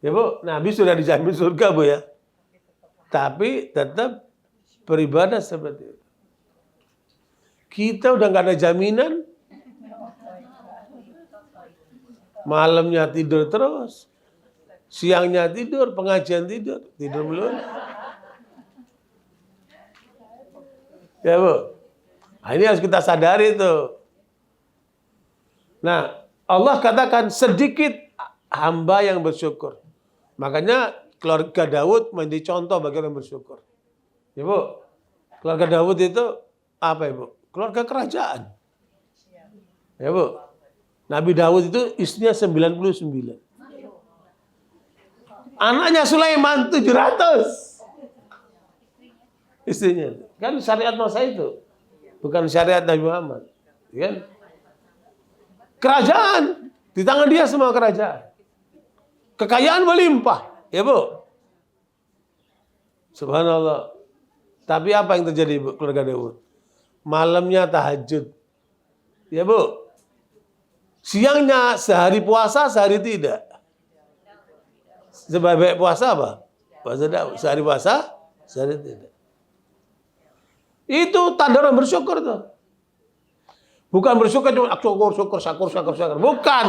Ya Bu, Nabi sudah dijamin surga Bu ya. Tapi tetap beribadah seperti itu. Kita udah nggak ada jaminan. Malamnya tidur terus. Siangnya tidur, pengajian tidur melulu. Ya Bu. Nah, ini harus kita sadari tuh. Nah, Allah katakan sedikit hamba yang bersyukur. Makanya keluarga Daud menjadi contoh bagi orang yang bersyukur. Ya Bu, keluarga Daud itu apa Ibu? Keluarga kerajaan. Ya Bu, Nabi Daud itu istrinya 99. Anaknya Sulaiman 700. Istrinya. Kan syariat masa itu. Bukan syariat Nabi Muhammad. Kan? Kerajaan. Di tangan dia semua kerajaan. Kekayaan melimpah. Ya Bu. Subhanallah. Tapi apa yang terjadi Bu, keluarga Daud? Malamnya tahajud. Ya Bu. Siangnya sehari puasa, sehari tidak. Sebaik puasa apa? Puasa Daud. Sehari puasa, sehari tidak. Itu tanda orang bersyukur tuh. Bukan bersyukur cuma syukur. Bukan.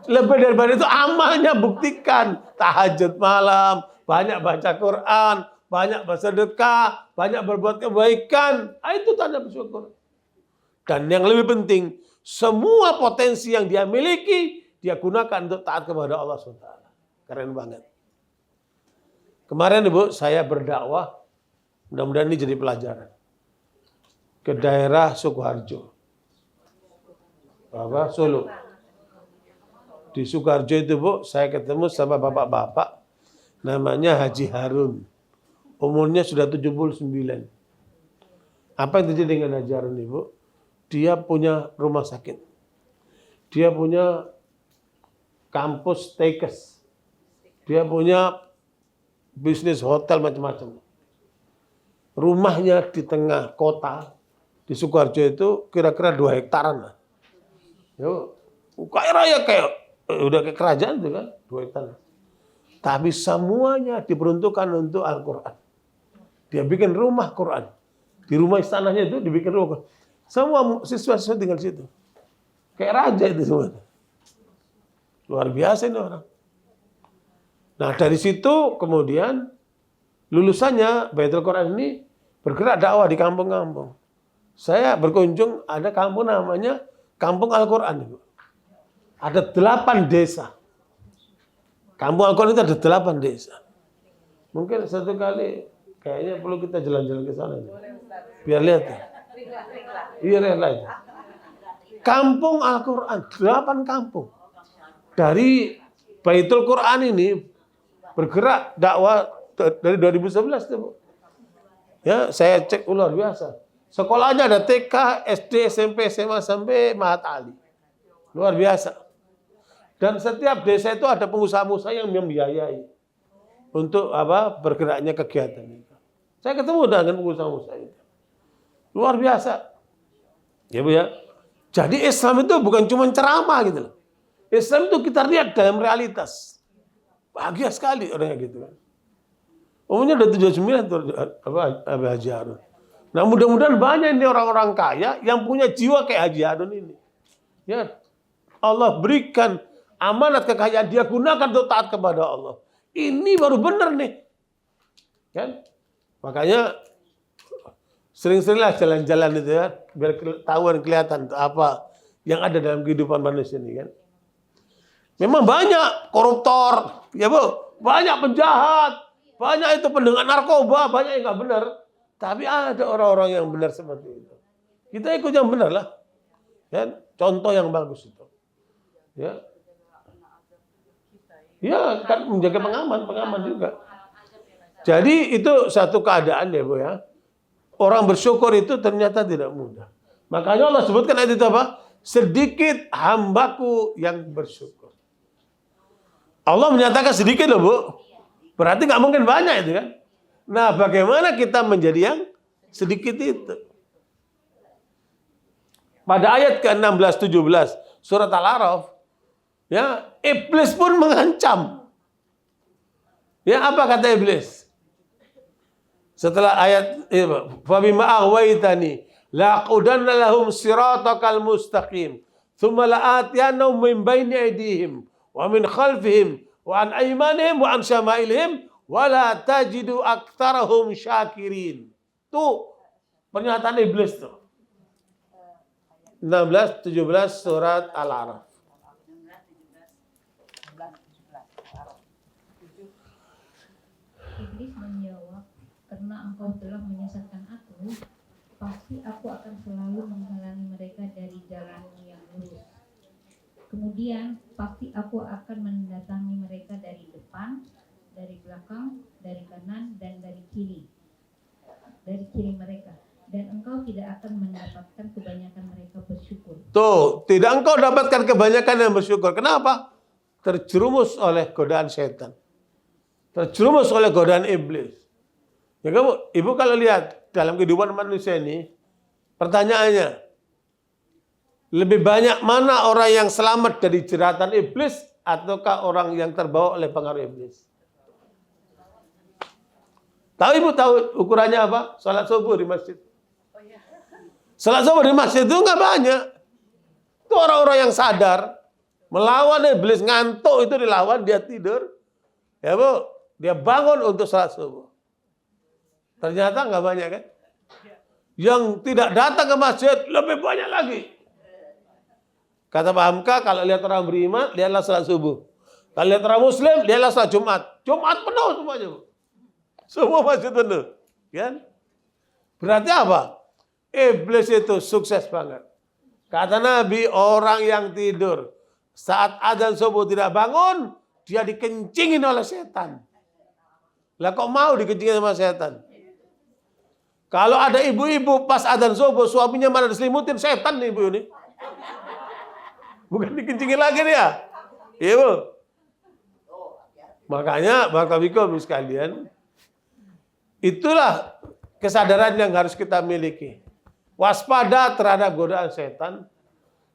Lebih daripada itu amalnya buktikan. Tahajud malam, banyak baca Quran, banyak bersedekah, banyak berbuat kebaikan. Itu tanda bersyukur. Dan yang lebih penting, semua potensi yang dia miliki, dia gunakan untuk taat kepada Allah SWT. Keren banget. Kemarin Ibu, saya berdakwah, mudah-mudahan ini jadi pelajaran. Ke daerah Sukoharjo. Solo. Di Sukoharjo itu Bu, saya ketemu sama bapak-bapak, namanya Haji Harun. Umurnya sudah 79. Apa yang terjadi dengan Haji Harun Ibu? Dia punya rumah sakit. Dia punya kampus tekes. Dia punya bisnis hotel macam-macam. Rumahnya di tengah kota, di Sukoharjo itu kira-kira 2 hektaran lah. Yo, kaya raya kayak udah kayak kerajaan tuh kan, 2 hektar. Tapi semuanya diperuntukkan untuk Al-Quran. Dia bikin rumah Quran. Di rumah istananya itu dibikin rumah Quran. Semua siswa-siswa tinggal di situ. Kayak raja itu semua. Luar biasa ini orang. Nah dari situ kemudian lulusannya Baitul Quran ini bergerak dakwah di kampung-kampung. Saya berkunjung ada kampung namanya Kampung Al-Quran. Ada 8 desa. Kampung Al-Quran itu ada 8 desa. Mungkin satu kali kayaknya perlu kita jalan-jalan ke sana. Biar lihat ya. Iya lihat. Kampung Al-Quran, 8 kampung. Dari Baitul Quran ini bergerak dakwah dari 2011 tuh, Bu. Ya, saya cek luar biasa. Sekolahnya ada TK, SD, SMP, SMA sampai Mahat Ali. Luar biasa. Dan setiap desa itu ada pengusaha-pengusaha yang membiayai untuk bergeraknya kegiatan itu. Saya ketemu dengan pengusaha-pengusaha itu. Luar biasa. Ya Bu ya. Jadi Islam itu bukan cuma ceramah gitu loh. Islam itu kita lihat dalam realitas. Bahagia sekali orangnya gitu kan. Umumnya udah 79 tuh Haji Harun. Nah mudah-mudahan banyak ini orang-orang kaya yang punya jiwa kayak Haji Harun ini. Ya, Allah berikan amanat kekayaan dia gunakan untuk taat kepada Allah. Ini baru benar nih. Kan? Makanya sering-seringlah jalan-jalan itu ya, biar ketahuan kelihatan apa yang ada dalam kehidupan manusia ini kan. Memang banyak koruptor, ya Bu, banyak penjahat, banyak itu pendengar narkoba, banyak yang nggak benar. Tapi ada orang-orang yang benar seperti itu. Kita ikut yang benar lah. Kan? Contoh yang bagus itu. Ya. Ya, kan menjaga pengaman juga. Jadi itu satu keadaan ya Bu ya. Orang bersyukur itu ternyata tidak mudah. Makanya Allah sebutkan ayat itu apa? Sedikit hambaku yang bersyukur. Allah menyatakan sedikit loh Bu. Berarti nggak mungkin banyak itu kan. Nah bagaimana kita menjadi yang sedikit itu? Pada ayat ke-16-17 surat Al-A'raf, ya, iblis pun mengancam. Ya, apa kata iblis? Setelah ayat fa bima aghwaytani laqudanna lahum siratakal mustaqim thumma la'atiyannahum min baini aydihim wa min khalfihim wa an aymanihim wa an syama'ilihim wa la tajidu aktsarahum syakirin. Tuh pernyataan iblis tuh. 16-17 surat Al-A'raf. Iblis menjawab, karena engkau telah menyesatkan aku, pasti aku akan selalu menghalangi mereka dari jalan yang lurus. Kemudian pasti aku akan mendatangi mereka dari depan, dari belakang, dari kanan, dan dari kiri mereka. Dan engkau tidak akan mendapatkan kebanyakan mereka bersyukur. Tuh, tidak engkau dapatkan kebanyakan yang bersyukur. Kenapa? Terjerumus oleh godaan setan. Terjerumus oleh godaan iblis. Ya kamu, Ibu kalau lihat dalam kehidupan manusia ini, pertanyaannya, lebih banyak mana orang yang selamat dari jeratan iblis ataukah orang yang terbawa oleh pengaruh iblis? Tahu Ibu tahu ukurannya apa? Salat subuh di masjid. Salat subuh di masjid itu nggak banyak. Itu orang-orang yang sadar melawan iblis, ngantuk itu dilawan, dia tidur. Ya Bu, dia bangun untuk salat subuh. Ternyata nggak banyak kan? Yang tidak datang ke masjid lebih banyak lagi. Kata Pak Hamka, kalau lihat orang beriman, lihatlah salat subuh. Kalau lihat orang muslim, lihatlah salat Jumat. Jumat penuh semuanya Bu. Semua masjid penuh. Kan? Berarti apa? Iblis itu sukses banget. Kata Nabi, orang yang tidur saat adzan subuh tidak bangun, dia dikencingin oleh setan. Lah kok mau dikencingin sama setan? Kalau ada ibu-ibu pas adzan subuh suaminya malah diselimutin, setan nih ibu ini. Bukan dikencingin lagi dia. Ibu. Makanya Bapak Ibu sekalian, itulah kesadaran yang harus kita miliki. Waspada terhadap godaan setan.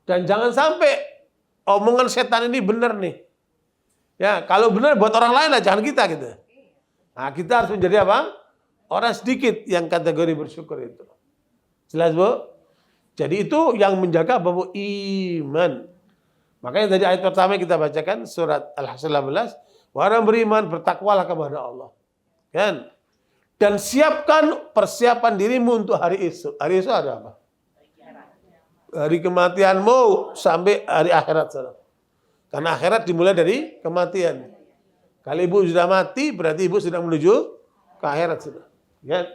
Dan jangan sampai omongan setan ini benar nih. Ya, kalau benar buat orang lain lah, jangan kita gitu. Nah, kita harus menjadi apa? Orang sedikit yang kategori bersyukur itu. Jelas Bu? Jadi itu yang menjaga bahwa iman. Makanya tadi ayat pertama kita bacakan surat Al-Hasr 18. Orang beriman bertakwalah kepada Allah. Kan? Dan siapkan persiapan dirimu untuk hari esok. Hari esok ada apa? Hari kematianmu sampai hari akhirat. Karena akhirat dimulai dari kematian. Kalau ibu sudah mati, berarti ibu sedang menuju ke akhirat sudah. Ya.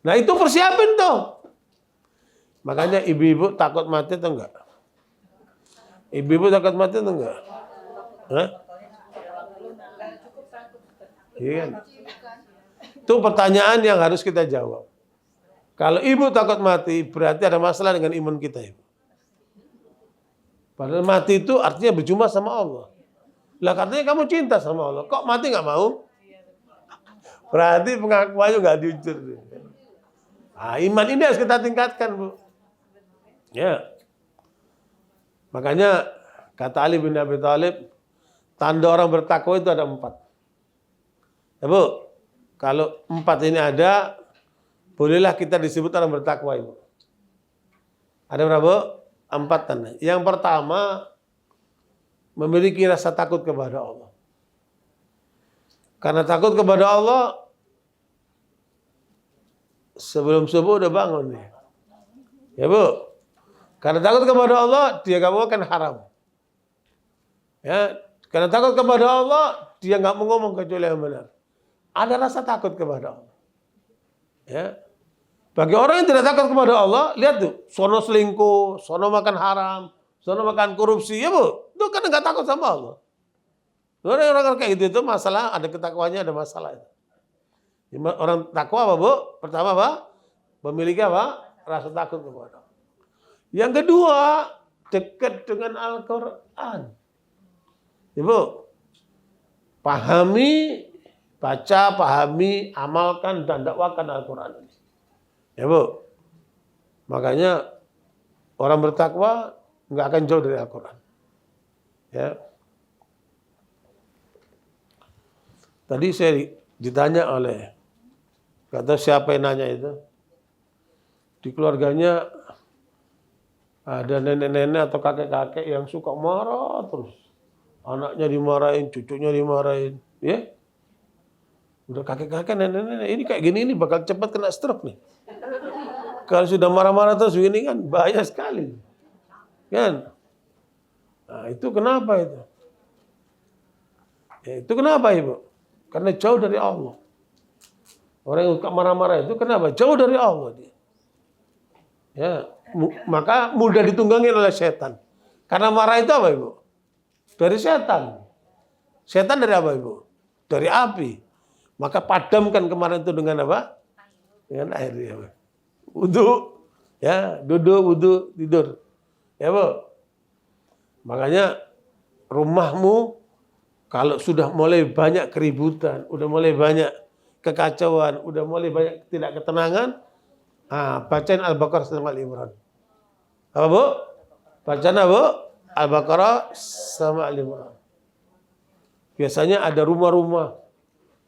Nah itu persiapin tuh. Makanya ibu-ibu takut mati atau enggak? Ibu-ibu takut mati atau enggak? Hah? Iya. Itu pertanyaan yang harus kita jawab. Kalau ibu takut mati, berarti ada masalah dengan iman kita, Ibu. Padahal mati itu artinya berjumpa sama Allah. Lah katanya kamu cinta sama Allah, kok mati nggak mau? Berarti pengakuannya nggak jujur. Nah, iman ini harus kita tingkatkan, Bu. Ya. Makanya kata Ali bin Abi Thalib, tanda orang bertakwa itu ada 4. Ya, Bu. Kalau 4 ini ada, bolehlah kita disebut orang bertakwa, Ibu. Ada berapa? 4 tanda. Yang pertama, memiliki rasa takut kepada Allah. Karena takut kepada Allah, sebelum subuh udah bangun nih. Ya Bu, karena takut kepada Allah, dia gak mau makan haram. Ya, karena takut kepada Allah, dia gak mau ngomong kecuali yang benar. Ada rasa takut kepada Allah. Ya, bagi orang yang tidak takut kepada Allah, lihat tuh, sono selingkuh, sono makan haram, sono makan korupsi, ya Bu, itu kan gak takut sama Allah. Orang-orang kayak gitu itu masalah, ada ketakwaannya, ada masalah. Orang takwa apa Bu? Pertama apa? Memiliki apa? Rasa takut kepada Allah. Yang kedua, dekat dengan Al-Quran. Ibu, pahami, baca, pahami, amalkan, dan dakwakan Al-Quran ini. Ya Bu, makanya orang bertakwa nggak akan jauh dari Al-Quran. Ya. Tadi saya ditanya oleh, kata siapa yang nanya itu, di keluarganya ada nenek-nenek atau kakek-kakek yang suka marah terus. Anaknya dimarahin, cucunya dimarahin. Ya, udah kakek-kakek, nenek-nenek, ini kayak gini, ini bakal cepat kena stroke nih. Kalau sudah marah-marah terus begini kan bahaya sekali. Kan? Nah, itu kenapa itu? Ya, itu kenapa Ibu? Karena jauh dari Allah. Orang yang suka marah-marah itu kenapa? Jauh dari Allah dia. Ya, maka mudah ditunggangi oleh setan. Karena marah itu apa Ibu? Dari setan. Setan dari apa Ibu? Dari api. Maka padamkan kemarin itu dengan apa? Dengan air ya. Wudu, ya, duduk, wudu, tidur. Ya Bu. Makanya rumahmu kalau sudah mulai banyak keributan, udah mulai banyak kekacauan, udah mulai banyak tidak ketenangan, bacain Al-Baqarah sama Al-Imran. Apa Bu? Bacaan apa? Al-Baqarah sama Al-Imran. Biasanya ada rumah-rumah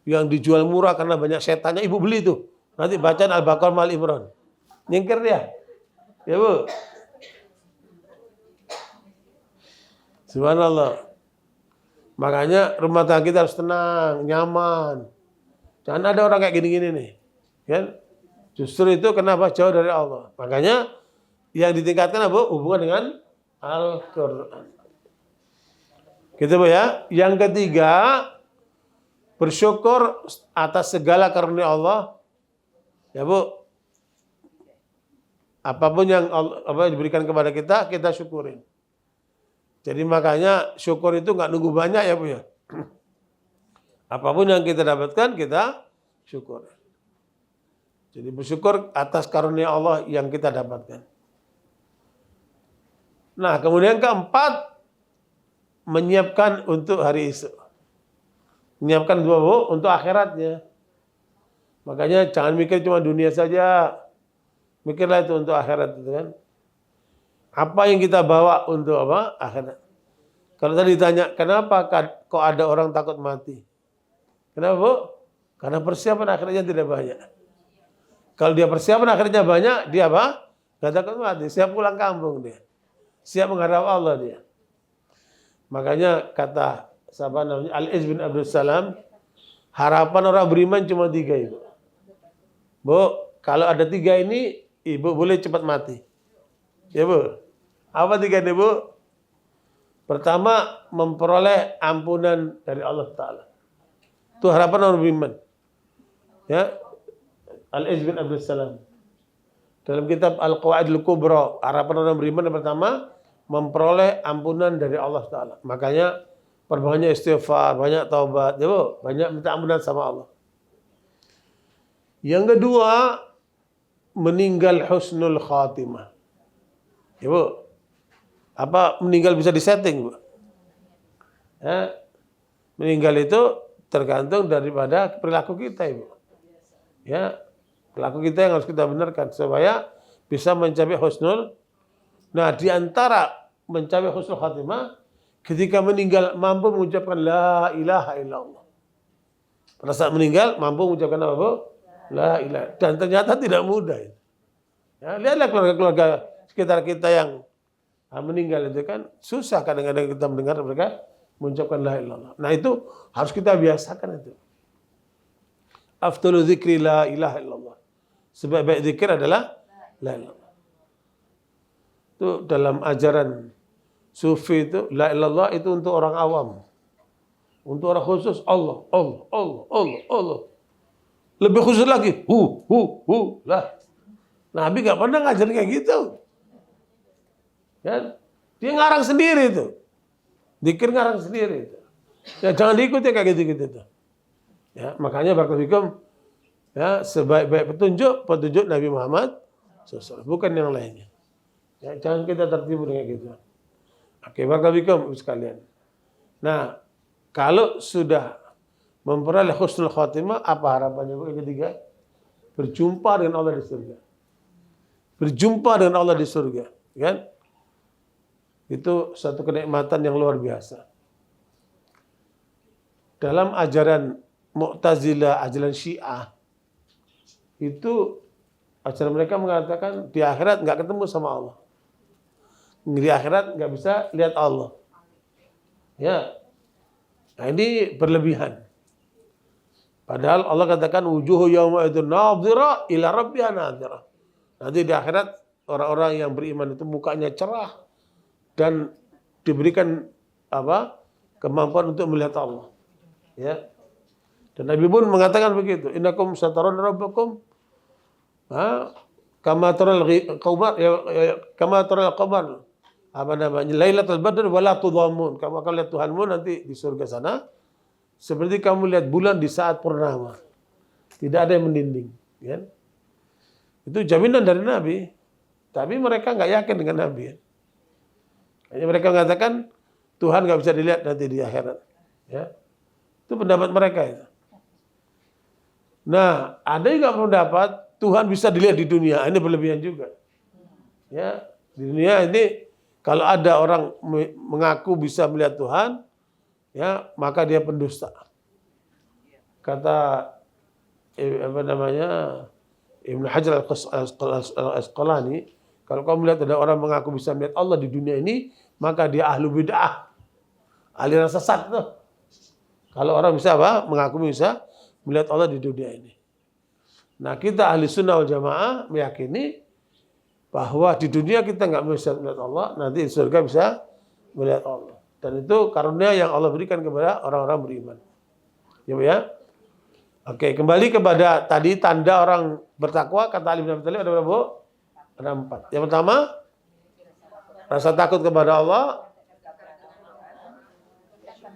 yang dijual murah karena banyak setannya, Ibu beli tuh. Nanti bacaan Al-Baqarah sama Al-Imran. Nyingkir dia. Ya Bu. Subhanallah. Makanya rumah tangga kita harus tenang, nyaman. Jangan ada orang kayak gini-gini nih. Kan? Justru itu kenapa jauh dari Allah. Makanya yang ditingkatkan apa? Hubungan dengan Al-Quran. Gitu Bu ya. Yang ketiga, bersyukur atas segala karunia Allah. Ya Bu. Apapun yang Allah diberikan kepada kita, kita syukurin. Jadi makanya syukur itu nggak nunggu banyak ya Bu ya. Apapun yang kita dapatkan, kita syukur. Jadi bersyukur atas karunia Allah yang kita dapatkan. Nah, kemudian keempat, menyiapkan untuk hari esok. Menyiapkan dua Bu, untuk akhiratnya. Makanya jangan mikir cuma dunia saja. Mikirlah itu untuk akhirat itu kan. Apa yang kita bawa untuk apa? Akhirat. Kalau tadi ditanya, kenapa kok ada orang takut mati? Kenapa Bu? Karena persiapan akhirnya tidak banyak. Kalau dia persiapan akhirnya banyak, dia apa? Gak takut mati, siap pulang kampung dia. Siap menghadap Allah dia. Makanya kata sahabat namanya Al-Iz bin Abdul Salam, harapan orang beriman cuma 3 Ibu. Bu, kalau ada 3 ini, Ibu boleh cepat mati. Ya Bu. Apa 3 ini Bu? Pertama, memperoleh ampunan dari Allah Ta'ala. Itu harapan orang beriman. Ya, Al-Iz bin Abdul Salam. Dalam kitab Al-Qawaidul Kubra, harapan orang beriman yang pertama, memperoleh ampunan dari Allah Ta'ala. Makanya, perbanyak istighfar, banyak taubat. Ya Bu, banyak minta ampunan sama Allah. Yang kedua, meninggal husnul khatimah. Ya Bu, apa meninggal bisa disetting Bu? Ya, meninggal itu tergantung daripada perilaku kita Ibu. Ya, perilaku kita yang harus kita benarkan supaya bisa mencapai husnul. Nah, di antara mencapai husnul khatimah, ketika meninggal mampu mengucapkan la ilaha illallah. Pada saat meninggal mampu mengucapkan apa Bu? La ilaha. Dan ternyata tidak mudah. Ya, lihatlah keluarga-keluarga sekitar kita yang meninggal itu kan susah kadang-kadang kita mendengar mereka mengucapkan la ilaha illallah. Nah itu harus kita biasakan itu. Afdalu dzikri la ilaha illallah. Sebaik-baik zikir adalah la ilaha illallah. Itu dalam ajaran sufi itu la ilaha illallah itu untuk orang awam. Untuk orang khusus Allah, Allah, Allah, Allah, Allah. Lebih khusus lagi, lah. Nabi nggak pernah ngajarin kayak gitu. Kan? Dia ngarang sendiri itu. Zikir ngarang sendiri itu. Ya jangan diikuti kayak gitu-gitu tuh. Ya, makanya barakallahu ya sebaik-baik petunjuk Nabi Muhammad SAW, bukan yang lainnya. Ya, jangan kita tertipu dengan gitu. Oke, barakallahu sekalian. Nah, kalau sudah memperoleh husnul khotimah, apa harapannya yang ketiga? Berjumpa dengan Allah di surga. Berjumpa dengan Allah di surga, kan? Itu satu kenikmatan yang luar biasa. Dalam ajaran Mu'tazilah, ajaran Syiah, itu ajaran mereka mengatakan di akhirat nggak ketemu sama Allah. Di akhirat nggak bisa lihat Allah. Ya, nah ini berlebihan. Padahal Allah katakan wujuhu yawma idzin nadhira ila rabbiha nadhira. Nanti di akhirat orang-orang yang beriman itu mukanya cerah dan diberikan kemampuan untuk melihat Allah. Ya. Dan Nabi pun mengatakan begitu, innakum satarawna rabbakum kama taral qamar kama taral qamar Lailatul Badr wala tudhammun. Kamu akan lihat Tuhanmu nanti di surga sana seperti kamu lihat bulan di saat purnama. Tidak ada yang mendinding, kan? Itu jaminan dari Nabi. Tapi mereka nggak yakin dengan Nabi. Hanya mereka mengatakan Tuhan nggak bisa dilihat nanti di akhirat. Ya. Itu pendapat mereka itu. Nah, ada juga pendapat Tuhan bisa dilihat di dunia. Ini berlebihan juga. Ya, di dunia ini kalau ada orang mengaku bisa melihat Tuhan, ya maka dia pendusta. Kata Ibnu Hajar Al-Asqalani, kalau kamu melihat ada orang mengaku bisa melihat Allah di dunia ini, maka dia ahlu bid'ah, aliran sesat tuh. Kalau orang bisa mengaku bisa melihat Allah di dunia ini. Nah kita ahli sunnah wal jamaah meyakini bahwa di dunia kita nggak bisa melihat Allah, nanti di surga bisa melihat Allah. Dan itu karunia yang Allah berikan kepada orang-orang beriman. Ya. Oke, kembali kepada tadi tanda orang bertakwa, kata Ali bin Abi Thalib ada berapa, Bu? Ada 4. Yang pertama, rasa takut kepada Allah,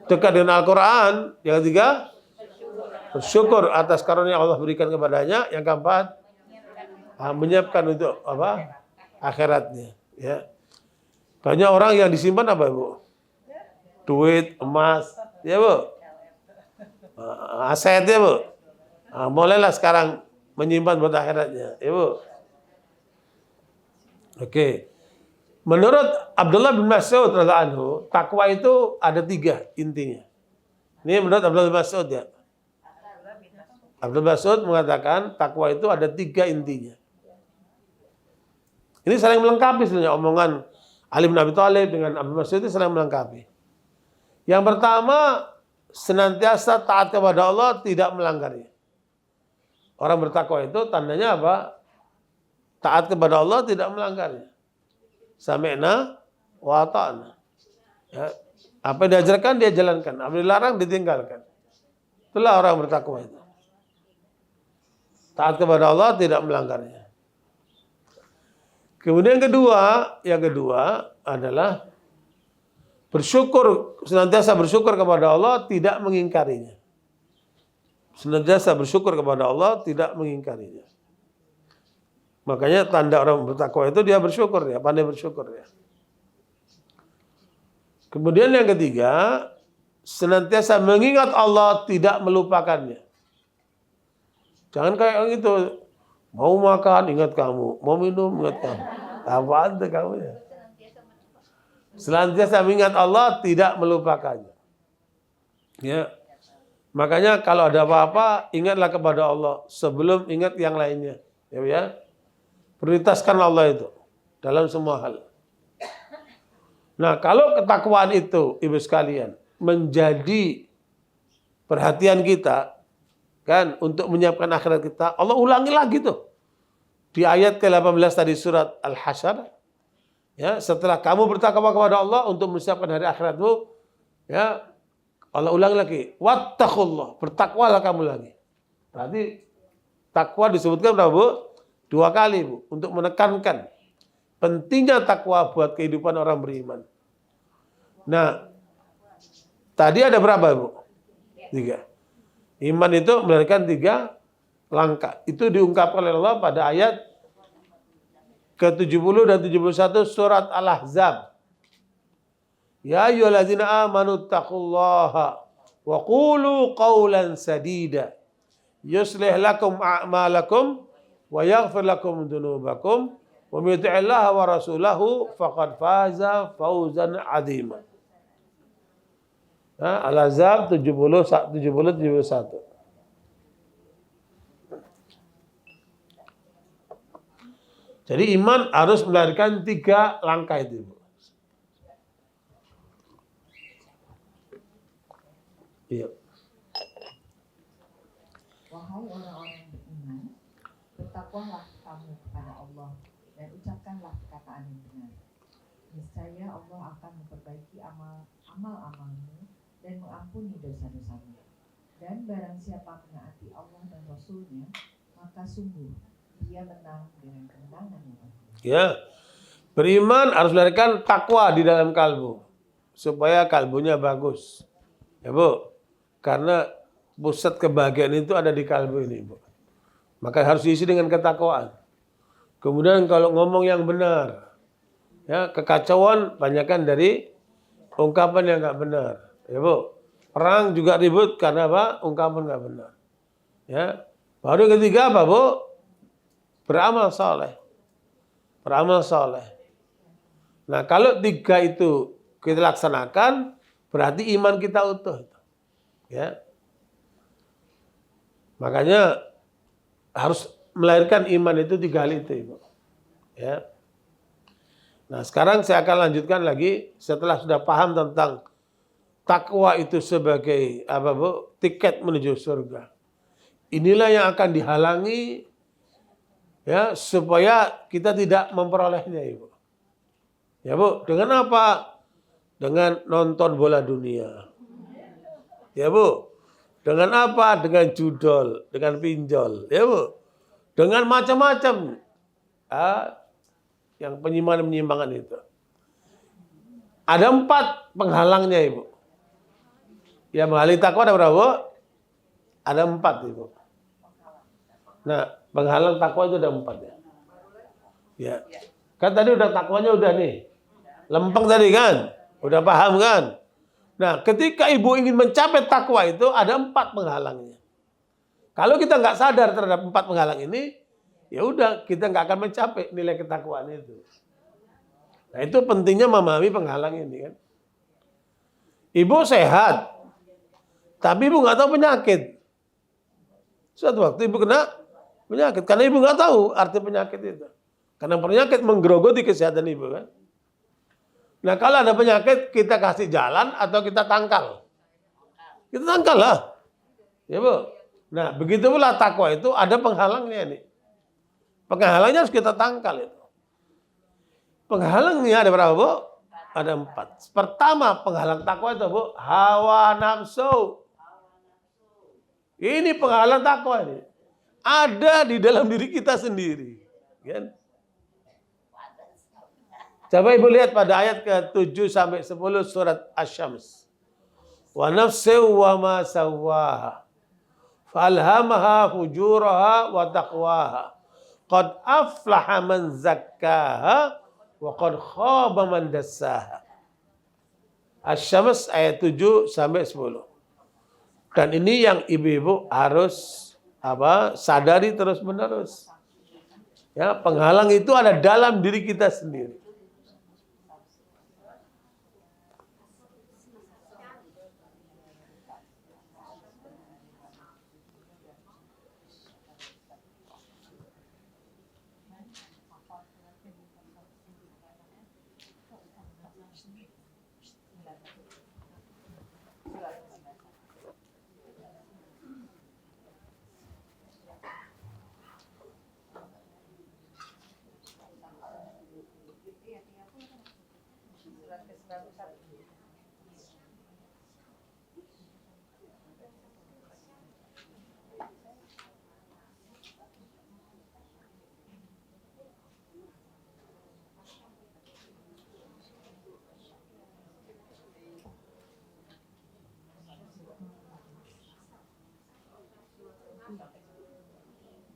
dekat dengan Al-Quran. Yang ketiga, bersyukur atas karunia yang Allah berikan kepadanya. Yang keempat, menyiapkan untuk akhiratnya. Ya. Banyak orang yang disimpan apa, Bu? Duit, emas, ya Bu? Aset ya Bu? Mulailah sekarang menyimpan buat akhiratnya, ya Bu? Oke. Menurut Abdullah bin Mas'ud radhiyallahu anhu, takwa itu ada 3 intinya. Ini menurut Abdullah bin Mas'ud ya. Abdullah bin Mas'ud mengatakan takwa itu ada 3 intinya. Ini saling melengkapi sebenarnya omongan Ali bin Abi Thalib dengan Abdullah bin Mas'ud itu saling melengkapi. Yang pertama, senantiasa taat kepada Allah, tidak melanggarnya. Orang bertakwa itu tandanya apa? Taat kepada Allah, tidak melanggarnya. Sami'na wa ata'na. Ya. Apa yang diajarkan, dia jalankan. Apa yang dilarang, ditinggalkan. Itulah orang bertakwa itu. Taat kepada Allah, tidak melanggarnya. Kemudian yang kedua adalah bersyukur, senantiasa bersyukur kepada Allah, tidak mengingkarinya. Senantiasa bersyukur kepada Allah, tidak mengingkarinya. Makanya tanda orang bertakwa itu dia bersyukur, ya, pandai bersyukur ya. Kemudian yang ketiga, senantiasa mengingat Allah, tidak melupakannya. Jangan kayak orang itu, mau makan ingat kamu, mau minum ingat kamu. Apaan tuh kamu ya? Senantiasa mengingat Allah, tidak melupakannya. Ya. Makanya kalau ada apa-apa, ingatlah kepada Allah sebelum ingat yang lainnya. Ya. Prioritaskan Allah itu dalam semua hal. Nah, kalau ketakwaan itu, ibu sekalian, menjadi perhatian kita, kan, untuk menyiapkan akhirat kita, Allah ulangi lagi tuh. Di ayat ke-18 tadi surat Al-Hasyr, ya, setelah kamu bertakwa kepada Allah untuk menyiapkan hari akhiratmu, ya, Allah ulangi lagi, wattaqullah, bertakwalah kamu lagi. Berarti takwa disebutkan berapa, Bu? 2 kali, Bu, untuk menekankan pentingnya takwa buat kehidupan orang beriman. Nah, tadi ada berapa, Bu? 3. Iman itu melahirkan 3 langkah. Itu diungkapkan oleh Allah pada ayat ke-70 dan 71 surat Al-Ahzab. Ya ayyuhallazina amanu taqullaha wa qulu qawlan sadida yuslih lakum a'malakum wa yaghfir lakum dzunubakum wa may yuti'illaha wa rasulahu faqad faza fawzan 'azima. Al-Ahzab 70-71. Jadi iman harus melahirkan 3 langkah itu, Bu. Iya. Wahai orang-orang yang beriman, bertakwalah kamu kepada Allah dan ucapkanlah perkataan yang benar. Niscaya Allah akan memperbaiki amal-amalmu dan mengampuni dosa-dosamu. Dan barang siapa menaati Allah dan Rasul-Nya, maka sungguh dia menang dengan kemenangan yang agung. Ya, beriman harus melahirkan takwa di dalam kalbu supaya kalbunya bagus, ya, Bu. Karena pusat kebahagiaan itu ada di kalbu ini, Bu. Maka harus diisi dengan ketakwaan. Kemudian kalau ngomong yang benar, ya, kekacauan banyakkan dari ungkapan yang nggak benar, ya, Bu. Perang juga ribut karena apa? Ungkapan nggak benar. Ya, baru yang ketiga apa, Bu? Beramal soleh. Beramal soleh. Nah, kalau 3 itu kita laksanakan, berarti iman kita utuh. Ya. Makanya harus melahirkan iman itu 3 hal itu, Ibu. Ya. Nah, sekarang saya akan lanjutkan lagi setelah sudah paham tentang takwa itu sebagai apa, Bu? Tiket menuju surga. Inilah yang akan dihalangi, ya, supaya kita tidak memperolehnya, Ibu. Ya, Bu, dengan apa? Dengan nonton bola dunia. Ya, Bu. Dengan apa? Dengan judol, dengan pinjol, ya, Bu. Dengan macam-macam yang penyimpangan-penyimpangan itu. Ada 4 penghalangnya, Ibu. Ya, menghalangi takwa ada berapa, Bu? Ada 4, Ibu. Nah, penghalang takwa itu ada 4 ya. Ya. Kan tadi udah takwanya udah nih. Lempeng tadi kan? Udah paham kan? Nah, ketika Ibu ingin mencapai takwa itu ada 4 penghalangnya. Kalau kita nggak sadar terhadap 4 penghalang ini, ya udah kita nggak akan mencapai nilai ketakwaan itu. Nah, itu pentingnya memahami penghalang ini kan. Ibu sehat, tapi Ibu nggak tahu penyakit. Suatu waktu Ibu kena penyakit, karena Ibu nggak tahu arti penyakit itu. Karena penyakit menggerogoti kesehatan Ibu kan. Nah, kalau ada penyakit, kita kasih jalan atau kita tangkal? Kita tangkal lah. Ya, Bu. Nah, begitu pula takwa itu ada penghalangnya nih. Penghalangnya harus kita tangkal itu. Penghalangnya ada berapa, Bu? Ada 4. Pertama, penghalang takwa itu, Bu, hawa nafsu. Ini penghalang takwa ini. Ada di dalam diri kita sendiri. Kan? Coba Ibu lihat pada ayat ke-7 sampai 10 surat Asy-Syams. Wa nafsin wa ma sawwaha falhamaha fujuraha wa taqwaha. Qad aflaha man zakkaha wa qad khaba man dassaha. Asy-Syams ayat 7 sampai 10. Dan ini yang ibu-ibu harus sadari terus-menerus. Ya, penghalang itu ada dalam diri kita sendiri.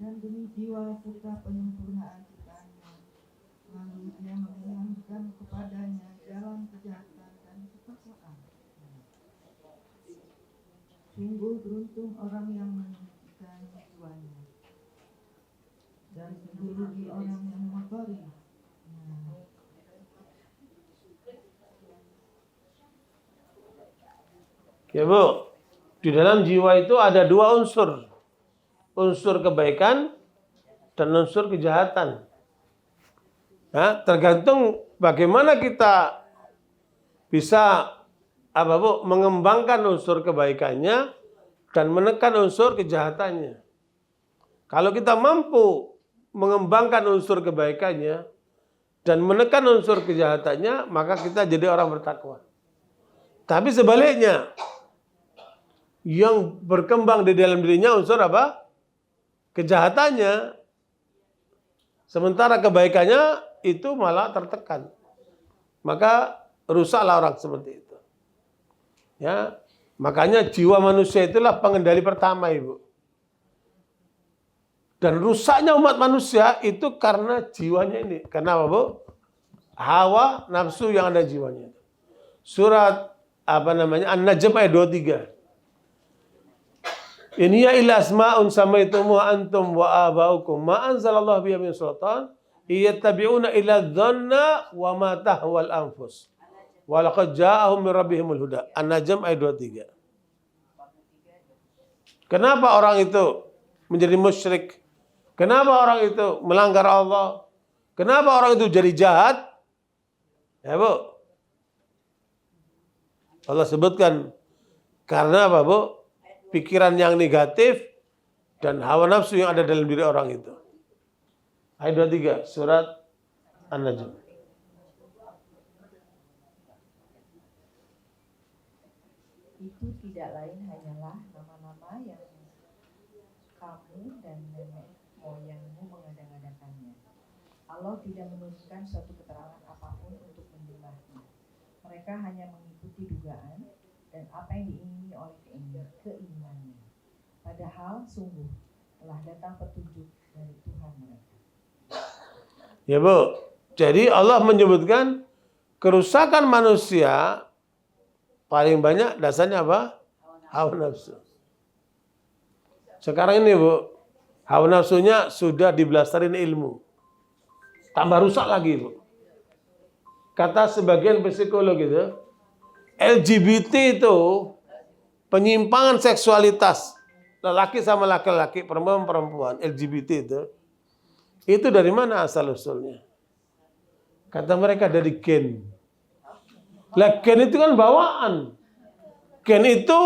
Dan demi jiwa serta penyempurnaan ciptaannya, lalu dia menginginkan kepadanya jalan kejahatan dan ketakwaan. Sungguh beruntung orang yang meninggikan jiwanya, dan sungguh rugi orang yang mengotori. Ya Bu, di dalam jiwa itu ada dua unsur. Unsur kebaikan dan unsur kejahatan. Nah, tergantung bagaimana kita bisa mengembangkan unsur kebaikannya dan menekan unsur kejahatannya. Kalau kita mampu mengembangkan unsur kebaikannya dan menekan unsur kejahatannya, maka kita jadi orang bertakwa. Tapi sebaliknya, yang berkembang di dalam dirinya unsur apa? Kejahatannya, sementara kebaikannya itu malah tertekan. Maka rusaklah orang seperti itu. Ya, makanya jiwa manusia itulah pengendali pertama, Ibu. Dan rusaknya umat manusia itu karena jiwanya ini. Kenapa, Bu? Hawa nafsu yang ada jiwanya. Surat An-Najm ayat 23. In hiya illa asma'un samaitumuha antum wa aba'ukum ma anzalallahu biha min sultan yattabi'una illa dhanna wa ma tahwal anfus wa laqad ja'ahum min rabbihimul huda. An-Najm ayat 23. Kenapa orang itu menjadi musyrik? Kenapa orang itu melanggar Allah? Kenapa orang itu jadi jahat? Ya, Bu. Allah sebutkan karena apa, Bu? Pikiran yang negatif dan hawa nafsu yang ada dalam diri orang itu. Ayat 23 surat An-Najm. Itu tidak lain hanyalah nama-nama yang kamu dan nenek moyangmu mengada-ngadakannya. Allah tidak menunjukkan suatu keterangan apapun untuk menyembahnya. Mereka hanya mengikuti dugaan dan apa yang diingini oleh keimanannya. Padahal sungguh telah datang petunjuk dari Tuhan mereka. Ya, Bu. Jadi Allah menyebutkan kerusakan manusia paling banyak dasarnya apa? Hawa nafsu. Sekarang ini, Bu, hawa nafsunya sudah dibelasarin ilmu. Tambah rusak lagi, Bu. Kata sebagian psikolog itu, LGBT itu penyimpangan seksualitas lelaki sama laki-laki, perempuan-perempuan, LGBT itu dari mana asal usulnya? Kata mereka dari gen. Lah gen itu kan bawaan. Gen itu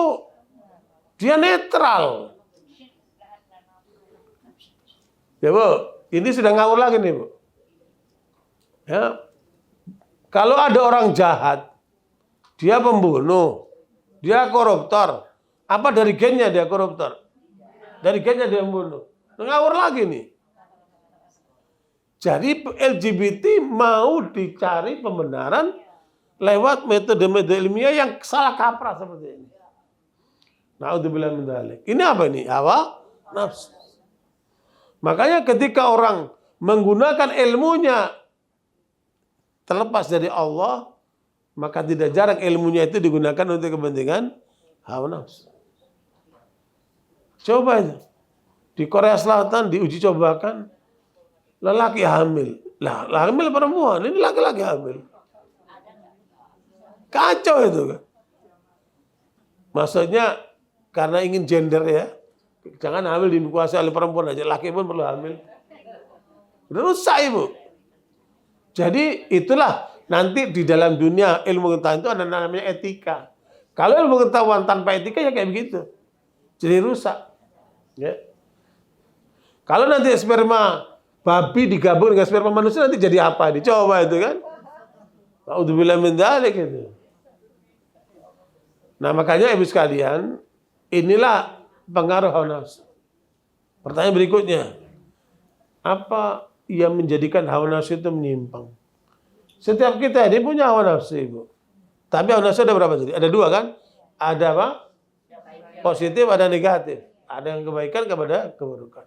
dia netral. Ya, Bu, ini sudah ngawur lagi nih, Bu. Ya. Kalau ada orang jahat, dia pembunuh, dia koruptor. Apa dari gennya dia koruptor? Dari gennya dia membunuh. Ngawur lagi nih. Jadi LGBT mau dicari pembenaran lewat metode-metode ilmiah yang salah kaprah seperti ini. Na'udzubillah min dzalik. Ini apa ini? Hawa nafsu. Makanya ketika orang menggunakan ilmunya terlepas dari Allah, maka tidak jarang ilmunya itu digunakan untuk kepentingan hawa nafsu. Coba itu. Di Korea Selatan diuji cobakan lelaki hamil. Lah, hamil perempuan, ini laki-laki hamil. Kacau itu kan. Maksudnya karena ingin gender ya. Jangan hamil dikuasai oleh perempuan aja, laki pun perlu hamil. Rusak, Ibu. Jadi itulah nanti di dalam dunia ilmu pengetahuan itu ada namanya etika. Kalau ilmu pengetahuan tanpa etika ya kayak begitu. Jadi rusak. Ya. Kalau nanti sperma babi digabung dengan sperma manusia nanti jadi apa? Dicoba itu kan. A'udzubillahi min dzalik itu. Nah, makanya ibu sekalian, inilah pengaruh hawa nafsu. Pertanyaan berikutnya, apa yang menjadikan hawa nafsu itu menyimpang? Setiap kita ini punya hawa nafsu, Ibu. Tapi hawa nafsu ada berapa jadi? Ada dua kan? Ada apa? Positif, ada negatif. Ada yang kebaikan kepada keburukan.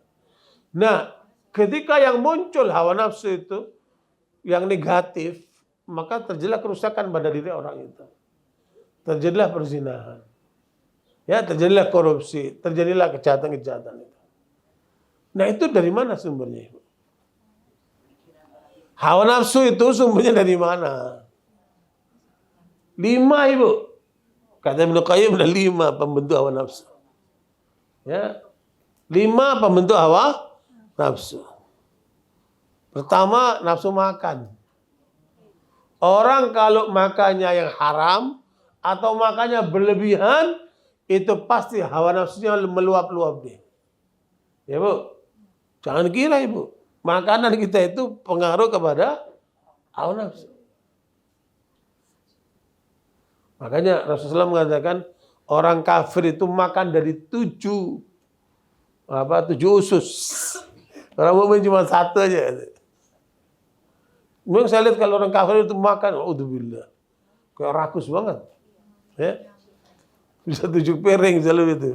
Nah, ketika yang muncul hawa nafsu itu yang negatif, maka terjadilah kerusakan pada diri orang itu. Terjadilah perzinahan. Ya, terjadilah korupsi, terjadilah kejahatan-kejahatan itu. Nah, itu dari mana sumbernya, Ibu? Hawa nafsu itu sumbernya dari mana? 5, Ibu. Kata Ibnu Qayyim ada 5 pembentuk hawa nafsu. Ya. 5 pembentuk hawa nafsu. Pertama, nafsu makan. Orang kalau makannya yang haram atau makannya berlebihan, itu pasti hawa nafsunya meluap-luap deh. Ya, Bu. Jangan kira, Ibu. Makanan kita itu pengaruh kepada hawa nafsu. Makanya Rasulullah mengatakan orang kafir itu makan dari 7 usus. Orang mukmin cuma 1 aja. Memang saya lihat kalau orang kafir itu makan, auzubillah, kayak rakus banget. Ya. Bisa 7 piring selalu itu.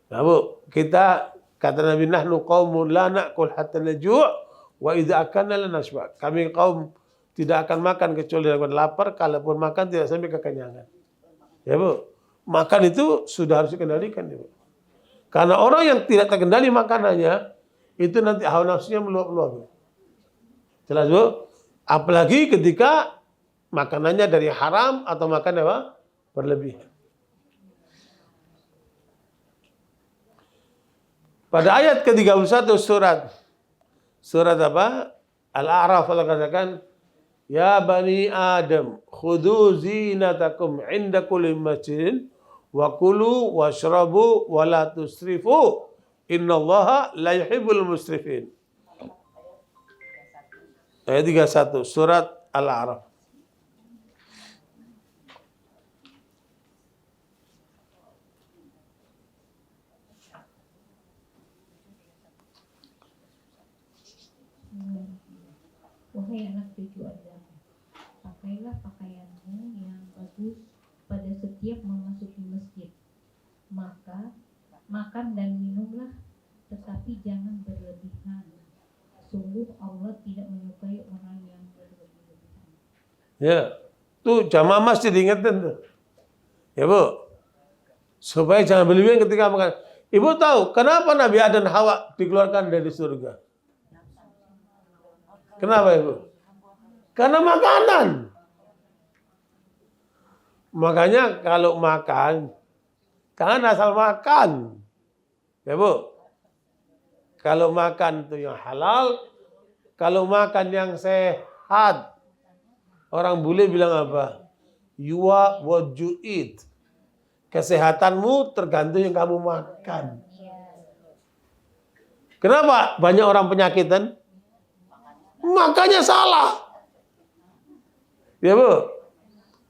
Nah, Bu, kita kata Nabi, nahnu qaumun la na'kul hatta najuu' wa idza akalna la nashba. Kami kaum tidak akan makan kecuali dalam lapar, kalaupun makan tidak sampai kekenyangan. Ya, Bu. Makan itu sudah harus dikendalikan, ya, Bu. Karena orang yang tidak terkendali makanannya, itu nanti hawa nafsunya meluap-luap. Jelas, Bu? Apalagi ketika makanannya dari haram atau makan apa? Berlebihan. Pada ayat ke-31 surat apa? Al-A'raf, Allah katakan, ya bani Adam, khudhu zinatakum inda kulli masjidin wa kulu washrabu wa la tusrifu innallaha la yuhibbul musrifin. Ayat 31 surat Al-A'raf. Wahai anak cucu Adam, pakailah pakaianmu yang bagus pada setiap memasuki masjid. Maka makan dan minumlah, tetapi jangan berlebihan. Sungguh Allah tidak menyukai orang yang berlebihan. Ya, tuh jamaah masjid diingetin tuh. Ya, Bu. Supaya jangan berlebihan ketika makan. Ibu tahu kenapa Nabi Adam dan Hawa dikeluarkan dari surga? Kenapa, Ibu? Karena makanan. Makanya kalau makan, jangan asal makan. Ya, Bu. Kalau makan itu yang halal, kalau makan yang sehat. Orang bule bilang apa? You are what you eat. Kesehatanmu tergantung yang kamu makan. Kenapa banyak orang penyakitan? Makanya salah. Ya, Bu.